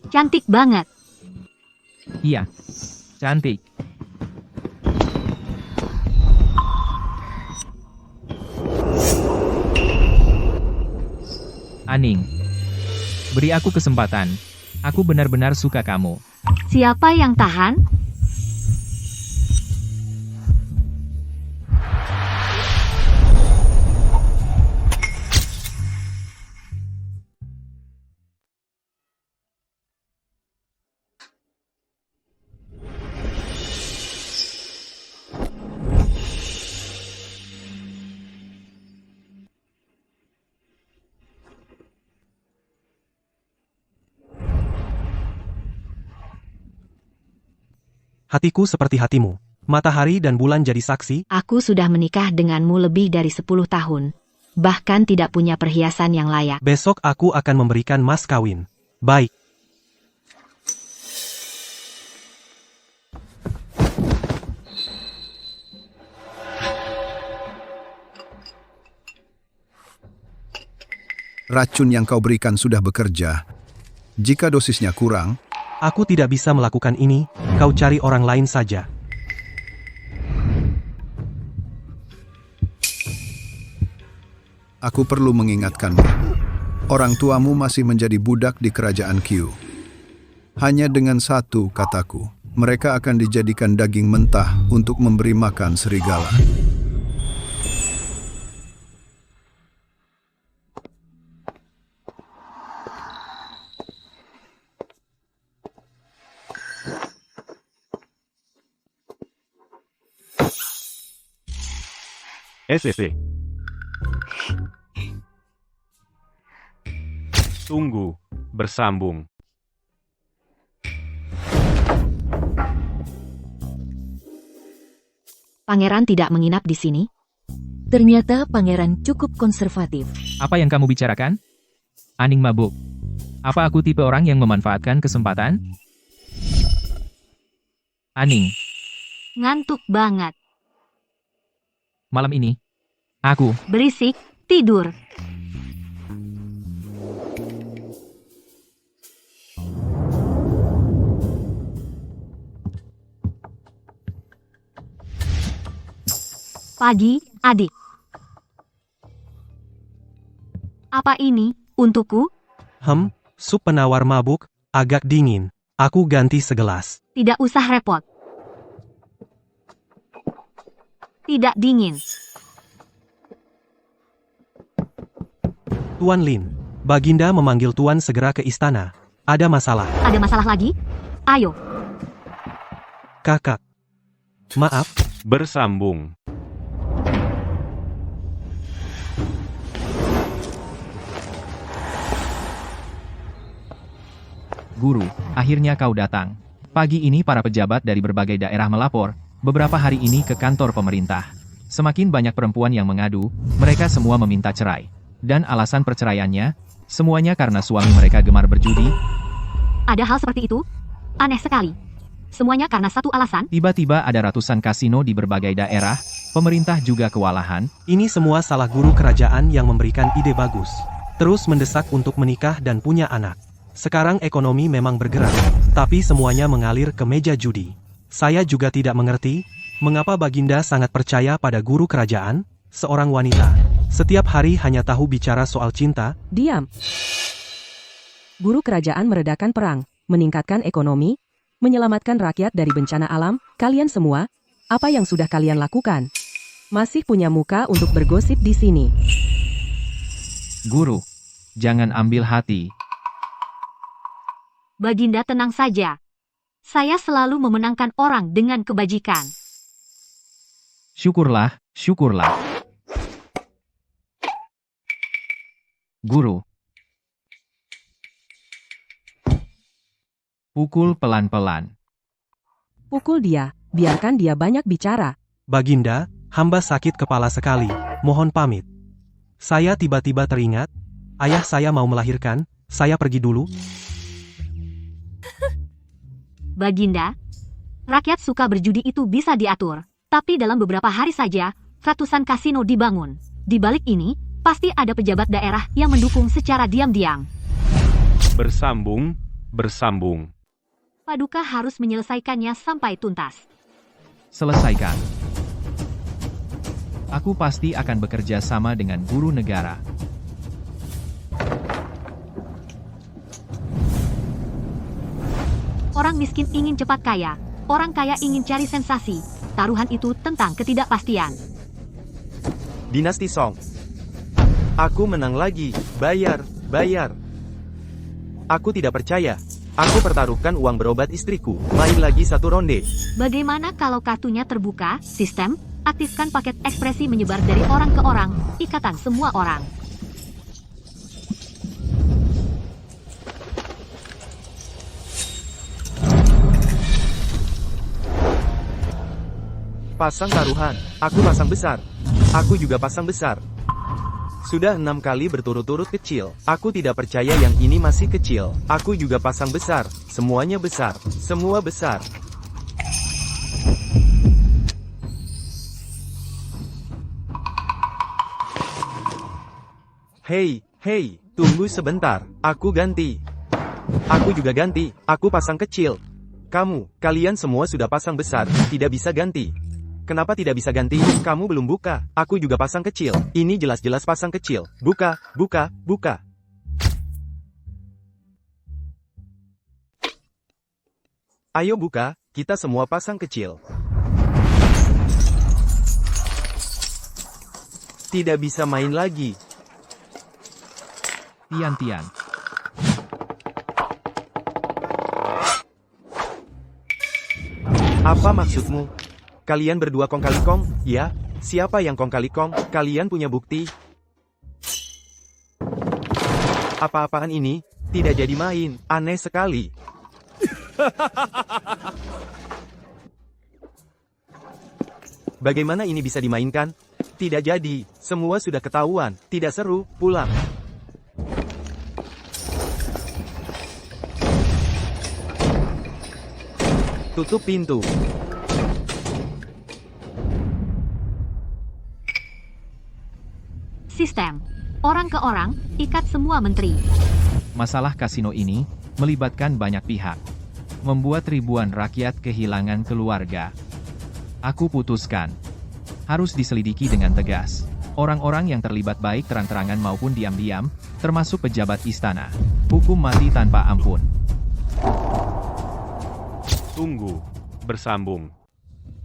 Cantik banget. Iya, cantik. Aning, beri aku kesempatan. Aku benar-benar suka kamu. Siapa yang tahan? Hatiku seperti hatimu. Matahari dan bulan jadi saksi. Aku sudah menikah denganmu lebih dari 10 tahun. Bahkan tidak punya perhiasan yang layak. Besok aku akan memberikan mas kawin. Baik. Racun yang kau berikan sudah bekerja. Jika dosisnya kurang, aku tidak bisa melakukan ini, kau cari orang lain saja. Aku perlu mengingatkanmu. Orang tuamu masih menjadi budak di kerajaan Qiu. Hanya dengan satu kataku, mereka akan dijadikan daging mentah untuk memberi makan serigala. SSC. Tunggu, bersambung. Pangeran tidak menginap di sini? Ternyata pangeran cukup konservatif. Apa yang kamu bicarakan? Aning mabuk. Apa aku tipe orang yang memanfaatkan kesempatan? Aning. Ngantuk banget. Malam ini, aku berisik, tidur. Pagi, adik. Apa ini, untukku? Sup penawar mabuk, agak dingin. Aku ganti segelas. Tidak usah repot. Tidak dingin. Tuan Lin, Baginda memanggil Tuan segera ke istana. Ada masalah. Ada masalah lagi? Ayo. Kakak. Maaf. Bersambung. Guru, akhirnya kau datang. Pagi ini para pejabat dari berbagai daerah melapor, beberapa hari ini ke kantor pemerintah. Semakin banyak perempuan yang mengadu, mereka semua meminta cerai. Dan alasan perceraiannya, semuanya karena suami mereka gemar berjudi. Ada hal seperti itu? Aneh sekali. Semuanya karena satu alasan? Tiba-tiba ada ratusan kasino di berbagai daerah, pemerintah juga kewalahan. Ini semua salah guru kerajaan yang memberikan ide bagus. Terus mendesak untuk menikah dan punya anak. Sekarang ekonomi memang bergerak, tapi semuanya mengalir ke meja judi. Saya juga tidak mengerti, mengapa Baginda sangat percaya pada guru kerajaan, seorang wanita. Setiap hari hanya tahu bicara soal cinta. Diam. Guru kerajaan meredakan perang, meningkatkan ekonomi, menyelamatkan rakyat dari bencana alam. Kalian semua, apa yang sudah kalian lakukan? Masih punya muka untuk bergosip di sini. Guru, jangan ambil hati. Baginda tenang saja. Saya selalu memenangkan orang dengan kebajikan. Syukurlah, syukurlah. Guru. Pukul pelan-pelan. Pukul dia, biarkan dia banyak bicara. Baginda, hamba sakit kepala sekali, mohon pamit. Saya tiba-tiba teringat, ayah saya mau melahirkan, saya pergi dulu. Baginda, rakyat suka berjudi itu bisa diatur. Tapi dalam beberapa hari saja, ratusan kasino dibangun. Di balik ini, pasti ada pejabat daerah yang mendukung secara diam-diam. Bersambung, bersambung. Paduka harus menyelesaikannya sampai tuntas. Selesaikan. Aku pasti akan bekerja sama dengan guru negara. Orang miskin ingin cepat kaya, orang kaya ingin cari sensasi. Taruhan itu tentang ketidakpastian. Dinasti Song. Aku menang lagi. Bayar, bayar. Aku tidak percaya. Aku pertaruhkan uang berobat istriku. Main lagi satu ronde. Bagaimana kalau kartunya terbuka? Sistem, aktifkan paket ekspresi menyebar dari orang ke orang, ikatan semua orang. Pasang taruhan. Aku pasang besar. Aku juga pasang besar. Sudah 6 kali berturut-turut kecil. Aku tidak percaya yang ini masih kecil. Aku juga pasang besar. Semuanya besar. Semua besar. Hei, hei, tunggu sebentar. Aku ganti. Aku juga ganti. Aku pasang kecil. Kalian semua sudah pasang besar. Tidak bisa ganti. Kenapa tidak bisa ganti? Kamu belum buka. Aku juga pasang kecil. Ini jelas-jelas pasang kecil. Buka, buka, buka. Ayo buka, kita semua pasang kecil. Tidak bisa main lagi. Tian-tian. Apa maksudmu? Kalian berdua kong kali kong, ya? Siapa yang kong kali kong? Kalian punya bukti? Apa-apaan ini? Tidak jadi main, aneh sekali. Bagaimana ini bisa dimainkan? Tidak jadi, semua sudah ketahuan, tidak seru, pulang. Tutup pintu. Sistem, orang ke orang, ikat semua menteri. Masalah kasino ini melibatkan banyak pihak, membuat ribuan rakyat kehilangan keluarga. Aku putuskan, harus diselidiki dengan tegas. Orang-orang yang terlibat baik terang-terangan maupun diam-diam, termasuk pejabat istana. Hukum mati tanpa ampun. Tunggu, bersambung.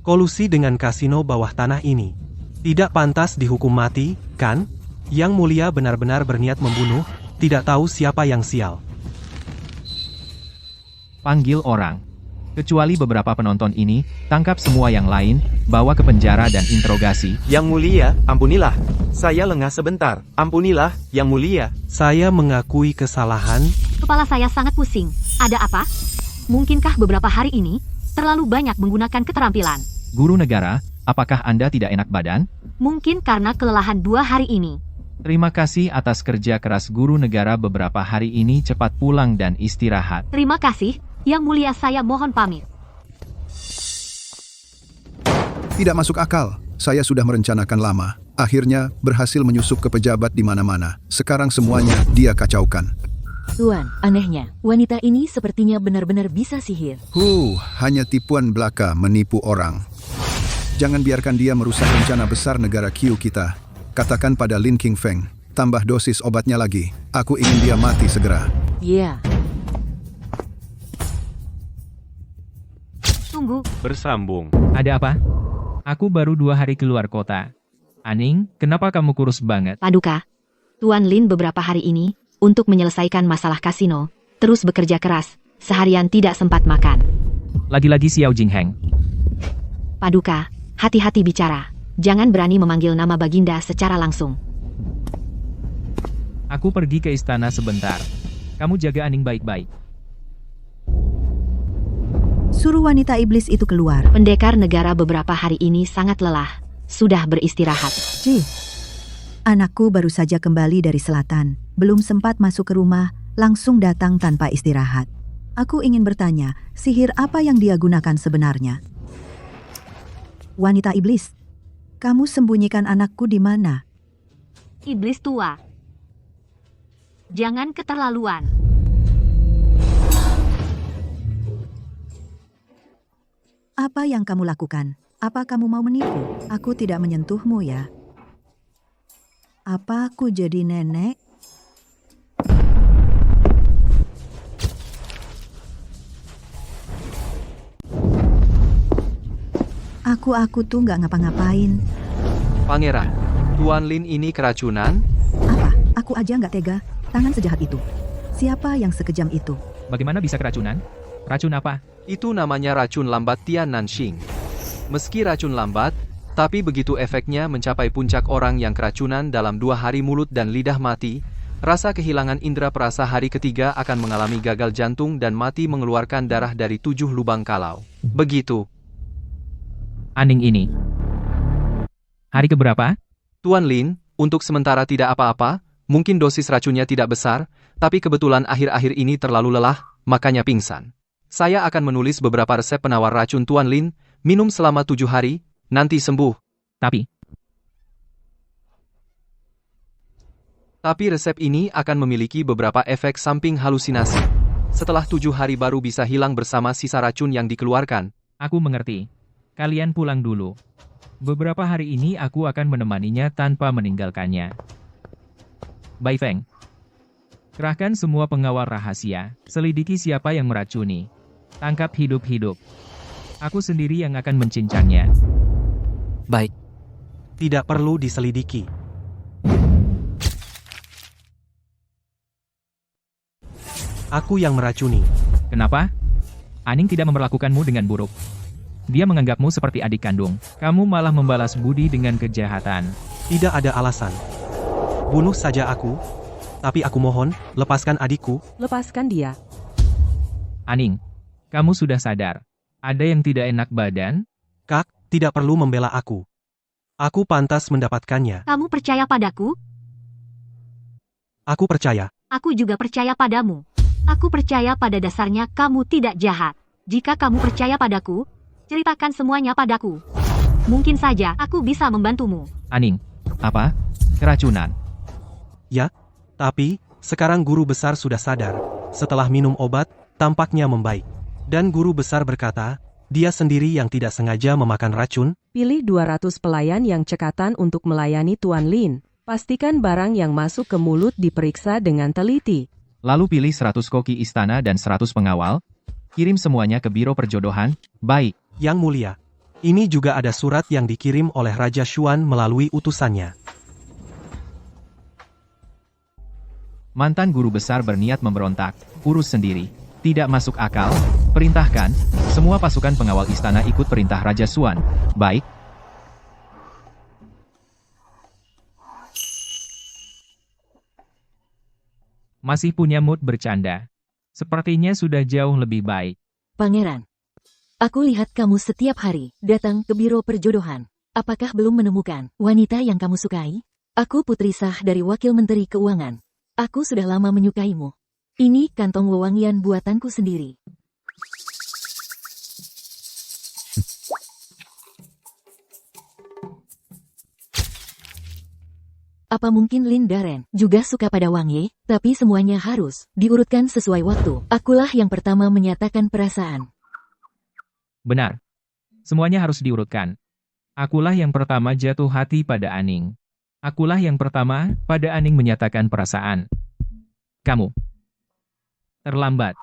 Kolusi dengan kasino bawah tanah ini tidak pantas dihukum mati, kan? Yang mulia benar-benar berniat membunuh, tidak tahu siapa yang sial. Panggil orang. Kecuali beberapa penonton ini, tangkap semua yang lain, bawa ke penjara dan interogasi. Yang mulia, ampunilah. Saya lengah sebentar. Ampunilah, Yang mulia. Saya mengakui kesalahan, Kepala saya sangat pusing. Ada apa? Mungkinkah beberapa hari ini terlalu banyak menggunakan keterampilan? Guru negara, apakah Anda tidak enak badan? Mungkin karena kelelahan 2 hari ini. Terima kasih atas kerja keras guru negara beberapa hari ini. Cepat pulang dan istirahat. Terima kasih, Yang Mulia, saya mohon pamit. Tidak masuk akal. Saya sudah merencanakan lama. Akhirnya berhasil menyusup ke pejabat di mana-mana. Sekarang semuanya dia kacaukan. Tuan, anehnya, wanita ini sepertinya benar-benar bisa sihir. Hanya tipuan belaka menipu orang. Jangan biarkan dia merusak rencana besar negara Q kita. Katakan pada Lin King Feng, tambah dosis obatnya lagi. Aku ingin dia mati segera. Iya. Tunggu. Bersambung. Ada apa? Aku baru 2 hari keluar kota. Aning, kenapa kamu kurus banget? Paduka, Tuan Lin beberapa hari ini, untuk menyelesaikan masalah kasino, terus bekerja keras, seharian tidak sempat makan. Lagi-lagi Xiao Jingheng. Paduka, hati-hati bicara. Jangan berani memanggil nama Baginda secara langsung. Aku pergi ke istana sebentar. Kamu jaga Aning baik-baik. Suruh wanita iblis itu keluar. Pendekar negara beberapa hari ini sangat lelah. Sudah beristirahat. Anakku baru saja kembali dari selatan. Belum sempat masuk ke rumah, langsung datang tanpa istirahat. Aku ingin bertanya, sihir apa yang dia gunakan sebenarnya? Wanita iblis, kamu sembunyikan anakku di mana? Iblis tua. Jangan keterlaluan. Apa yang kamu lakukan? Apa kamu mau menipu? Aku tidak menyentuhmu ya. Apa aku jadi nenek? Aku tuh nggak ngapa-ngapain. Pangeran, Tuan Lin ini keracunan? Apa? Aku aja nggak tega. Tangan sejahat itu. Siapa yang sekejam itu? Bagaimana bisa keracunan? Racun apa? Itu namanya racun lambat Tian Nanxing. Meski racun lambat, tapi begitu efeknya mencapai puncak orang yang keracunan dalam 2 hari mulut dan lidah mati, rasa kehilangan indera perasa hari ketiga akan mengalami gagal jantung dan mati mengeluarkan darah dari 7 lubang kalau. Begitu. Aning ini. Hari keberapa? Tuan Lin, untuk sementara tidak apa-apa, mungkin dosis racunnya tidak besar, tapi kebetulan akhir-akhir ini terlalu lelah, makanya pingsan. Saya akan menulis beberapa resep penawar racun Tuan Lin, minum selama 7 hari, nanti sembuh. Tapi resep ini akan memiliki beberapa efek samping halusinasi. Setelah 7 hari baru bisa hilang bersama sisa racun yang dikeluarkan. Aku mengerti. Kalian pulang dulu. Beberapa hari ini aku akan menemaninya tanpa meninggalkannya. Bai Feng. Kerahkan semua pengawal rahasia, selidiki siapa yang meracuni. Tangkap hidup-hidup. Aku sendiri yang akan mencincangnya. Baik. Tidak perlu diselidiki. Aku yang meracuni. Kenapa? Aning tidak memperlakukanmu dengan buruk. Dia menganggapmu seperti adik kandung. Kamu malah membalas budi dengan kejahatan. Tidak ada alasan. Bunuh saja aku. Tapi aku mohon, lepaskan adikku. Lepaskan dia. Aning, kamu sudah sadar. Ada yang tidak enak badan? Kak, tidak perlu membela aku. Aku pantas mendapatkannya. Kamu percaya padaku? Aku percaya. Aku juga percaya padamu. Aku percaya pada dasarnya kamu tidak jahat. Jika kamu percaya padaku, ceritakan semuanya padaku. Mungkin saja aku bisa membantumu. Aning, apa? Keracunan. Ya, tapi sekarang guru besar sudah sadar. Setelah minum obat, tampaknya membaik. Dan guru besar berkata, dia sendiri yang tidak sengaja memakan racun. Pilih 200 pelayan yang cekatan untuk melayani Tuan Lin. Pastikan barang yang masuk ke mulut diperiksa dengan teliti. Lalu pilih 100 koki istana dan 100 pengawal. Kirim semuanya ke Biro Perjodohan. Baik. Yang Mulia, ini juga ada surat yang dikirim oleh Raja Xuan melalui utusannya. Mantan guru besar berniat memberontak. Urus sendiri. Tidak masuk akal. Perintahkan, semua pasukan pengawal istana ikut perintah Raja Xuan. Baik. Masih punya mood bercanda. Sepertinya sudah jauh lebih baik. Pangeran, aku lihat kamu setiap hari datang ke Biro Perjodohan. Apakah belum menemukan wanita yang kamu sukai? Aku Putri Sah dari Wakil Menteri Keuangan. Aku sudah lama menyukaimu. Ini kantong wewangian buatanku sendiri. Apa mungkin Lin Darren juga suka pada Wang Ye? Tapi semuanya harus diurutkan sesuai waktu. Akulah yang pertama menyatakan perasaan. Benar. Semuanya harus diurutkan. Akulah yang pertama jatuh hati pada Aning. Akulah yang pertama pada Aning menyatakan perasaan. Kamu terlambat.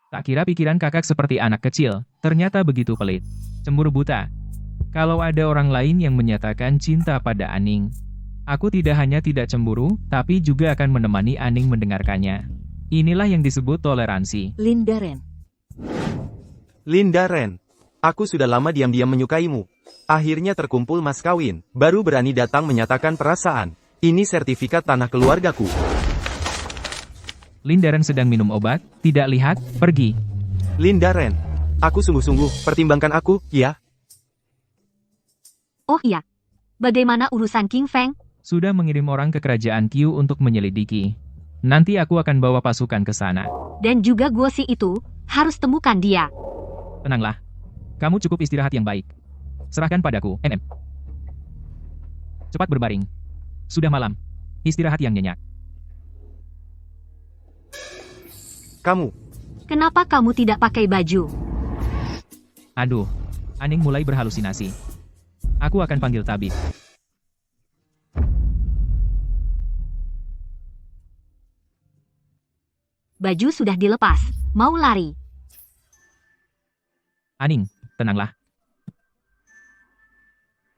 Tak kira pikiran kakak seperti anak kecil, ternyata begitu pelit. Cemburu buta. Kalau ada orang lain yang menyatakan cinta pada Aning, aku tidak hanya tidak cemburu, tapi juga akan menemani Aning mendengarkannya. Inilah yang disebut toleransi. Lin Darren. Lin Darren, aku sudah lama diam-diam menyukaimu. Akhirnya terkumpul mas kawin, baru berani datang menyatakan perasaan. Ini sertifikat tanah keluargaku. Lin Darren sedang minum obat, tidak lihat, pergi. Lin Darren, aku sungguh-sungguh, pertimbangkan aku, ya? Oh iya. Bagaimana urusan King Feng? Sudah mengirim orang ke kerajaan Qiu untuk menyelidiki. Nanti aku akan bawa pasukan ke sana. Dan juga Guosi itu, harus temukan dia. Tenanglah. Kamu cukup istirahat yang baik. Serahkan padaku, NM. Cepat berbaring. Sudah malam. Istirahat yang nyenyak. Kamu. Kenapa kamu tidak pakai baju? Aduh. Aning mulai berhalusinasi. Aku akan panggil tabib. Baju sudah dilepas. Mau lari. Aning, tenanglah.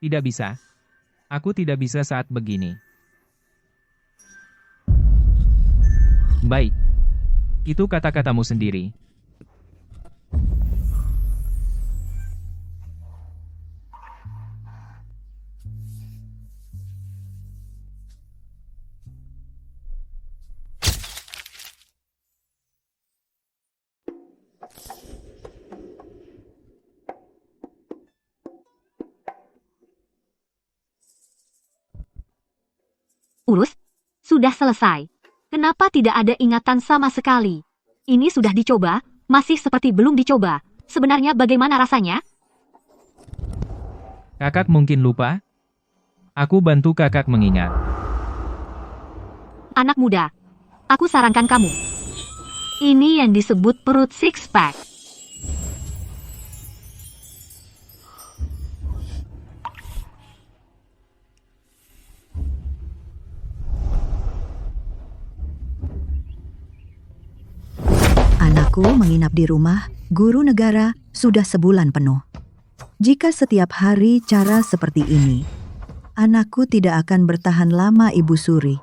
Tidak bisa. Aku tidak bisa saat begini. Baik. Itu kata-katamu sendiri. Urus? Sudah selesai. Kenapa tidak ada ingatan sama sekali? Ini sudah dicoba, masih seperti belum dicoba. Sebenarnya bagaimana rasanya? Kakak mungkin lupa? Aku bantu kakak mengingat. Anak muda, aku sarankan kamu. Ini yang disebut perut six pack. Anakku menginap di rumah guru negara sudah sebulan penuh. Jika setiap hari cara seperti ini, anakku tidak akan bertahan lama, Ibu Suri.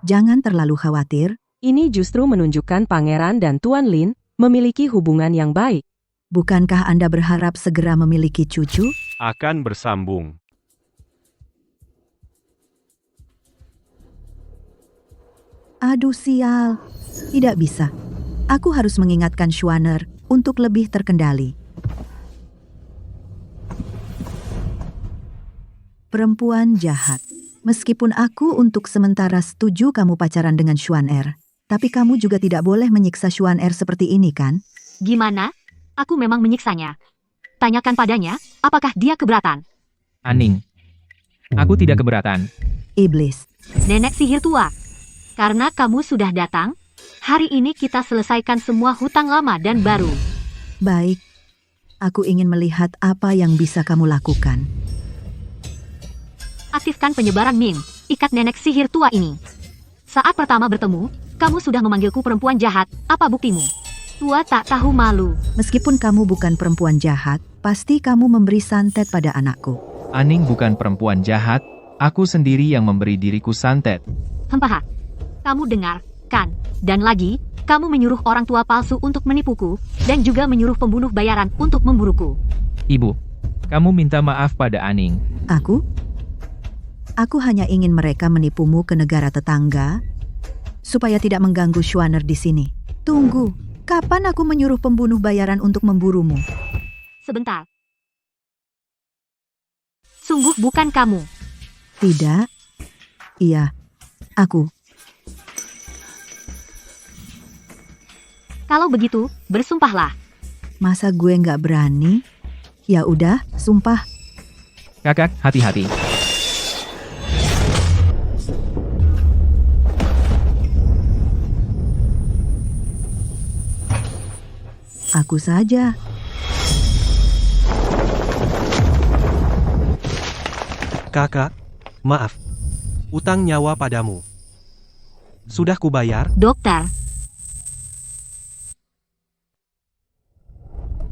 Jangan terlalu khawatir. Ini justru menunjukkan Pangeran dan Tuan Lin memiliki hubungan yang baik. Bukankah Anda berharap segera memiliki cucu? Akan bersambung. Aduh sial, tidak bisa. Aku harus mengingatkan Schwanner untuk lebih terkendali. Perempuan jahat. Meskipun aku untuk sementara setuju kamu pacaran dengan Schwanner, tapi kamu juga tidak boleh menyiksa Schwanner seperti ini kan? Gimana? Aku memang menyiksanya. Tanyakan padanya, apakah dia keberatan? Aning. Aku tidak keberatan. Iblis. Nenek sihir tua. Karena kamu sudah datang, hari ini kita selesaikan semua hutang lama dan baru. Baik. Aku ingin melihat apa yang bisa kamu lakukan. Aktifkan penyebaran meme, ikat nenek sihir tua ini. Saat pertama bertemu, kamu sudah memanggilku perempuan jahat, apa buktimu? Tua tak tahu malu. Meskipun kamu bukan perempuan jahat, pasti kamu memberi santet pada anakku. Aning bukan perempuan jahat, aku sendiri yang memberi diriku santet. Hempaha. Kamu dengar, kan? Dan lagi, kamu menyuruh orang tua palsu untuk menipuku, dan juga menyuruh pembunuh bayaran untuk memburuku. Ibu, kamu minta maaf pada Aning. Aku? Aku hanya ingin mereka menipumu ke negara tetangga, supaya tidak mengganggu Schwanner di sini. Tunggu, Kapan aku menyuruh pembunuh bayaran untuk memburumu? Sebentar. Sungguh bukan kamu. Tidak. Iya, aku. Kalau begitu, bersumpahlah. Masa gue nggak berani? Ya udah, sumpah. Kakak, hati-hati. Aku saja. Kakak, maaf. Utang nyawa padamu. Sudah kubayar? Dokter,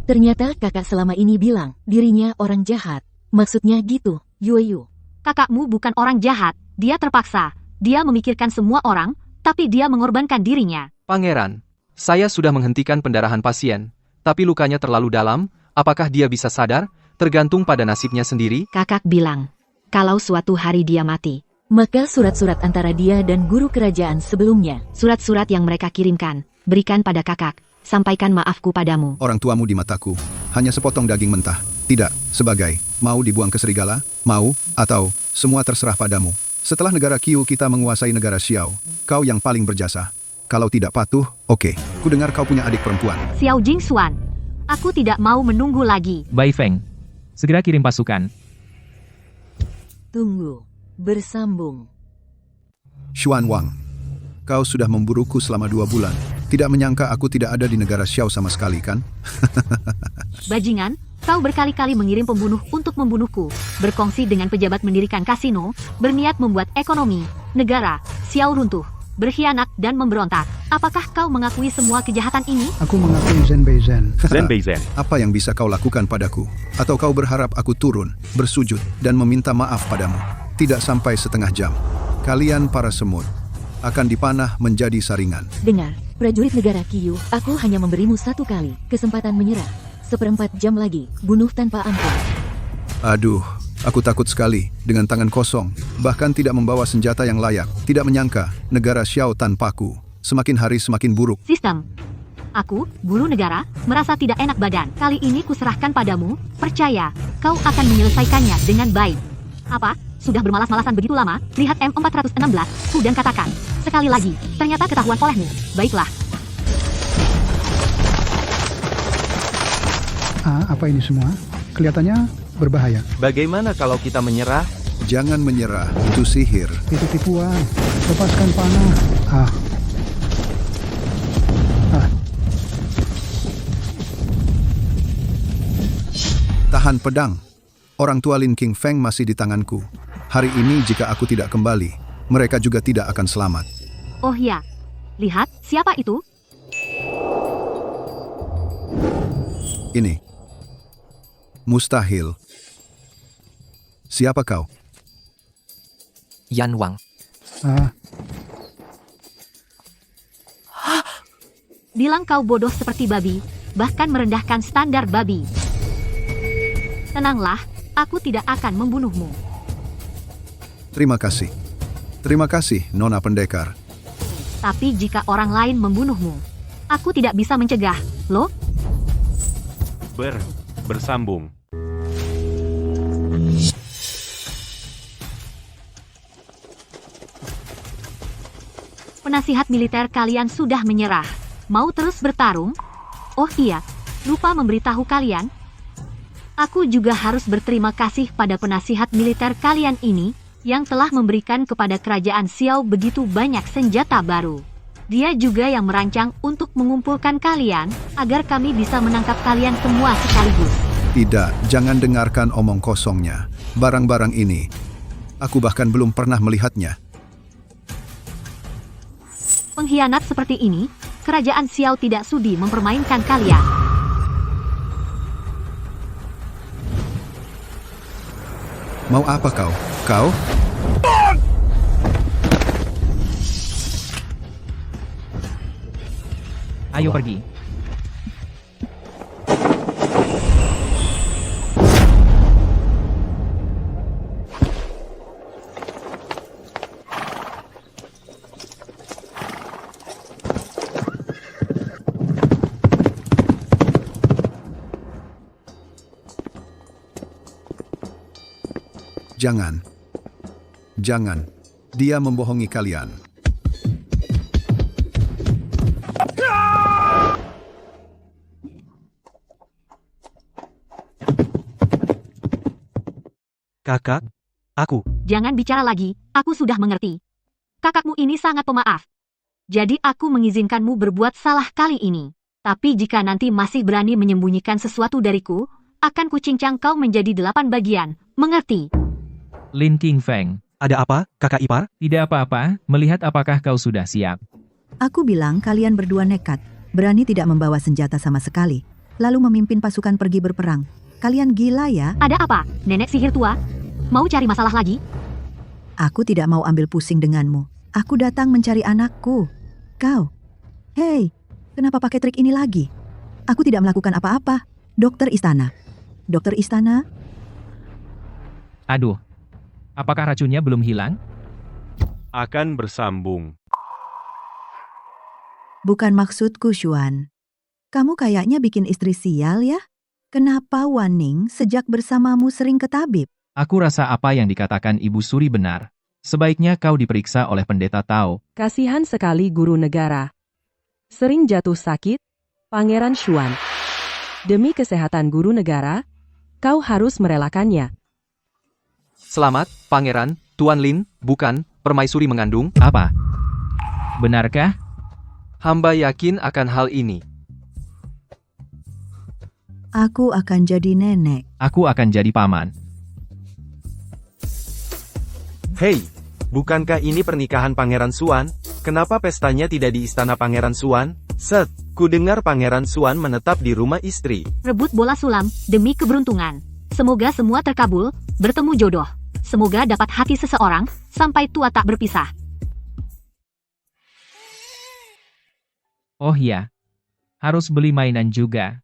Ternyata kakak selama ini bilang dirinya orang jahat. Maksudnya gitu, Yueyu. kakakmu bukan orang jahat. Dia terpaksa. Dia memikirkan semua orang, tapi dia mengorbankan dirinya. Pangeran, saya sudah menghentikan pendarahan pasien, tapi lukanya terlalu dalam, apakah dia bisa sadar? Tergantung pada nasibnya sendiri. Kakak bilang, kalau suatu hari dia mati, Maka surat-surat antara dia dan guru kerajaan sebelumnya. surat-surat yang mereka kirimkan, berikan pada kakak. Sampaikan maafku padamu. Orang tuamu di mataku, hanya sepotong daging mentah. Tidak, sebagai, mau dibuang ke serigala, mau, atau, semua terserah padamu. Setelah negara Qiu kita menguasai negara Xiao, kau yang paling berjasa. Kalau tidak patuh, oke. Ku dengar kau punya adik perempuan. Xiao Jingxuan, aku tidak mau menunggu lagi. Bai Feng, segera kirim pasukan. Tunggu. Bersambung. Xuan Wang, kau sudah memburuku selama 2 bulan. Tidak menyangka aku tidak ada di negara Xiao sama sekali, kan? Bajingan, kau berkali-kali mengirim pembunuh untuk membunuhku, berkongsi dengan pejabat mendirikan kasino, berniat membuat ekonomi, negara, Xiao runtuh, berkhianat dan memberontak. Apakah kau mengakui semua kejahatan ini? Aku mengakui Zhen Beizhen. Zhen Beizhen. Apa yang bisa kau lakukan padaku? Atau kau berharap aku turun, bersujud, dan meminta maaf padamu? Tidak sampai setengah jam. Kalian para semut akan dipanah menjadi saringan. Dengar, prajurit negara Qiu, aku hanya memberimu 1 kali kesempatan menyerah. 1/4 jam lagi, bunuh tanpa ampun. Aduh, aku takut sekali dengan tangan kosong, bahkan tidak membawa senjata yang layak. Tidak menyangka negara Xiao tanpaku semakin hari semakin buruk. Sistem. Aku, guru negara, merasa tidak enak badan. Kali ini kuserahkan padamu, percaya, kau akan menyelesaikannya dengan baik. Apa? Sudah bermalas-malasan begitu lama? Lihat M416, ku dan katakan. Sekali lagi, ternyata ketahuan olehmu. Baiklah. Apa ini semua? Kelihatannya berbahaya. Bagaimana kalau kita menyerah? Jangan menyerah, itu sihir. Itu tipuan. Lepaskan panah. Tahan pedang. Orang tua Lin King Feng masih di tanganku. Hari ini jika aku tidak kembali, mereka juga tidak akan selamat. Oh ya, lihat, siapa itu? Ini. Mustahil. Siapa kau? Yan Wang. Bilang kau bodoh seperti babi, bahkan merendahkan standar babi. Tenanglah, aku tidak akan membunuhmu. Terima kasih. Terima kasih, Nona Pendekar. Tapi jika orang lain membunuhmu, aku tidak bisa mencegah, loh? Bersambung. Penasihat militer kalian sudah menyerah. Mau terus bertarung? Oh iya, lupa memberitahu kalian. Aku juga harus berterima kasih pada penasihat militer kalian ini, yang telah memberikan kepada kerajaan Xiao begitu banyak senjata baru. Dia juga yang merancang untuk mengumpulkan kalian, agar kami bisa menangkap kalian semua sekaligus. Tidak, jangan dengarkan omong kosongnya. Barang-barang ini, aku bahkan belum pernah melihatnya. Pengkhianat seperti ini, kerajaan Xiao tidak sudi mempermainkan kalian. Mau apa kau? Kau? Ayo pergi. Jangan. Jangan. Dia membohongi kalian. Kakak, aku. Jangan bicara lagi, aku sudah mengerti. Kakakmu ini sangat pemaaf. Jadi aku mengizinkanmu berbuat salah kali ini. Tapi jika nanti masih berani menyembunyikan sesuatu dariku, akan kucincang kau menjadi 8 bagian, mengerti? Lin King Feng. Ada apa, kakak ipar? Tidak apa-apa, melihat apakah kau sudah siap. Aku bilang kalian berdua nekat, berani tidak membawa senjata sama sekali, lalu memimpin pasukan pergi berperang. Kalian gila ya? Ada apa, nenek sihir tua? Mau cari masalah lagi? Aku tidak mau ambil pusing denganmu. Aku datang mencari anakku. Kau. Hei, kenapa pakai trik ini lagi? Aku tidak melakukan apa-apa. Dokter Istana. Dokter Istana? Aduh, apakah racunnya belum hilang? Akan bersambung. Bukan maksudku, Xuan. Kamu kayaknya bikin istri sial ya? Kenapa Wan Ning sejak bersamamu sering ke tabib? Aku rasa apa yang dikatakan Ibu Suri benar. Sebaiknya kau diperiksa oleh pendeta Tao. Kasihan sekali guru negara. Sering jatuh sakit, Pangeran Xuan. Demi kesehatan guru negara, kau harus merelakannya. Selamat, Pangeran, Tuan Lin, bukan, permaisuri mengandung. Apa? Benarkah? Hamba yakin akan hal ini. Aku akan jadi nenek. Aku akan jadi paman. Hei, bukankah ini pernikahan Pangeran Xuan? Kenapa pestanya tidak di istana Pangeran Xuan? Set, ku dengar Pangeran Xuan menetap di rumah istri. Rebut bola sulam, demi keberuntungan. Semoga semua terkabul, bertemu jodoh. Semoga dapat hati seseorang, sampai tua tak berpisah. Oh ya, harus beli mainan juga.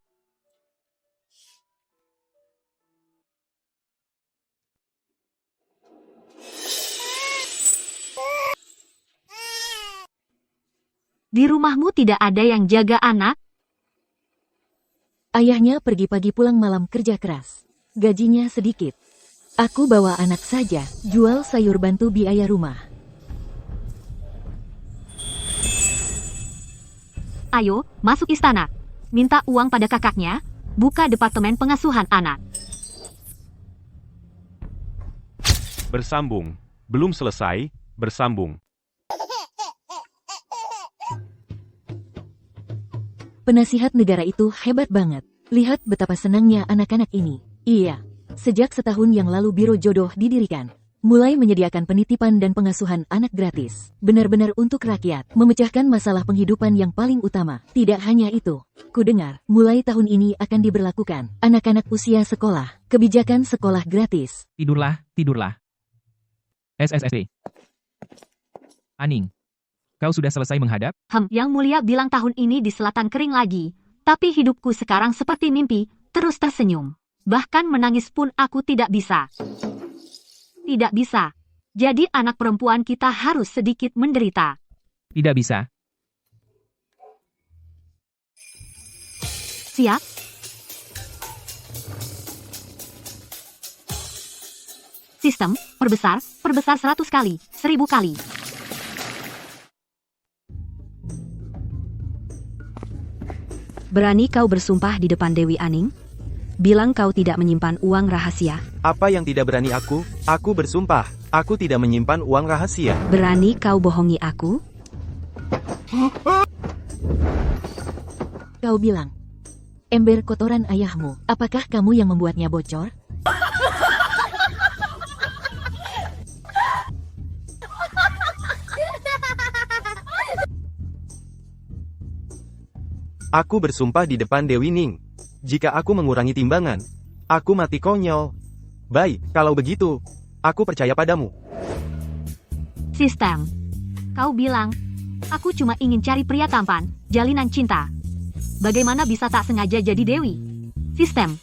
Di rumahmu tidak ada yang jaga anak? Ayahnya pergi pagi pulang malam kerja keras. Gajinya sedikit. Aku bawa anak saja, jual sayur bantu biaya rumah. Ayo, masuk istana. Minta uang pada kakaknya, buka departemen pengasuhan anak. Bersambung. Belum selesai, bersambung. Penasihat negara itu hebat banget. Lihat betapa senangnya anak-anak ini. Iya, sejak setahun yang lalu Biro Jodoh didirikan. Mulai menyediakan penitipan dan pengasuhan anak gratis. Benar-benar untuk rakyat, memecahkan masalah penghidupan yang paling utama. Tidak hanya itu, ku dengar, mulai tahun ini akan diberlakukan anak-anak usia sekolah, kebijakan sekolah gratis. Tidurlah, tidurlah. SSSD. Aning, kau sudah selesai menghadap? Yang mulia bilang tahun ini di selatan kering lagi. Tapi hidupku sekarang seperti mimpi, terus tersenyum. Bahkan menangis pun aku tidak bisa. Tidak bisa. Jadi anak perempuan kita harus sedikit menderita. Tidak bisa. Siap? Sistem, perbesar 100 kali, 1000 kali. Berani kau bersumpah di depan Dewi Aning? Bilang kau tidak menyimpan uang rahasia. Apa yang tidak berani aku? Aku bersumpah, aku tidak menyimpan uang rahasia. Berani kau bohongi aku? Kau bilang, ember kotoran ayahmu, apakah kamu yang membuatnya bocor? Aku bersumpah di depan Dewi Ning. Jika aku mengurangi timbangan, aku mati konyol. Baik, kalau begitu, aku percaya padamu. Sistem, kau bilang, aku cuma ingin cari pria tampan, jalinan cinta. Bagaimana bisa tak sengaja jadi Dewi? Sistem,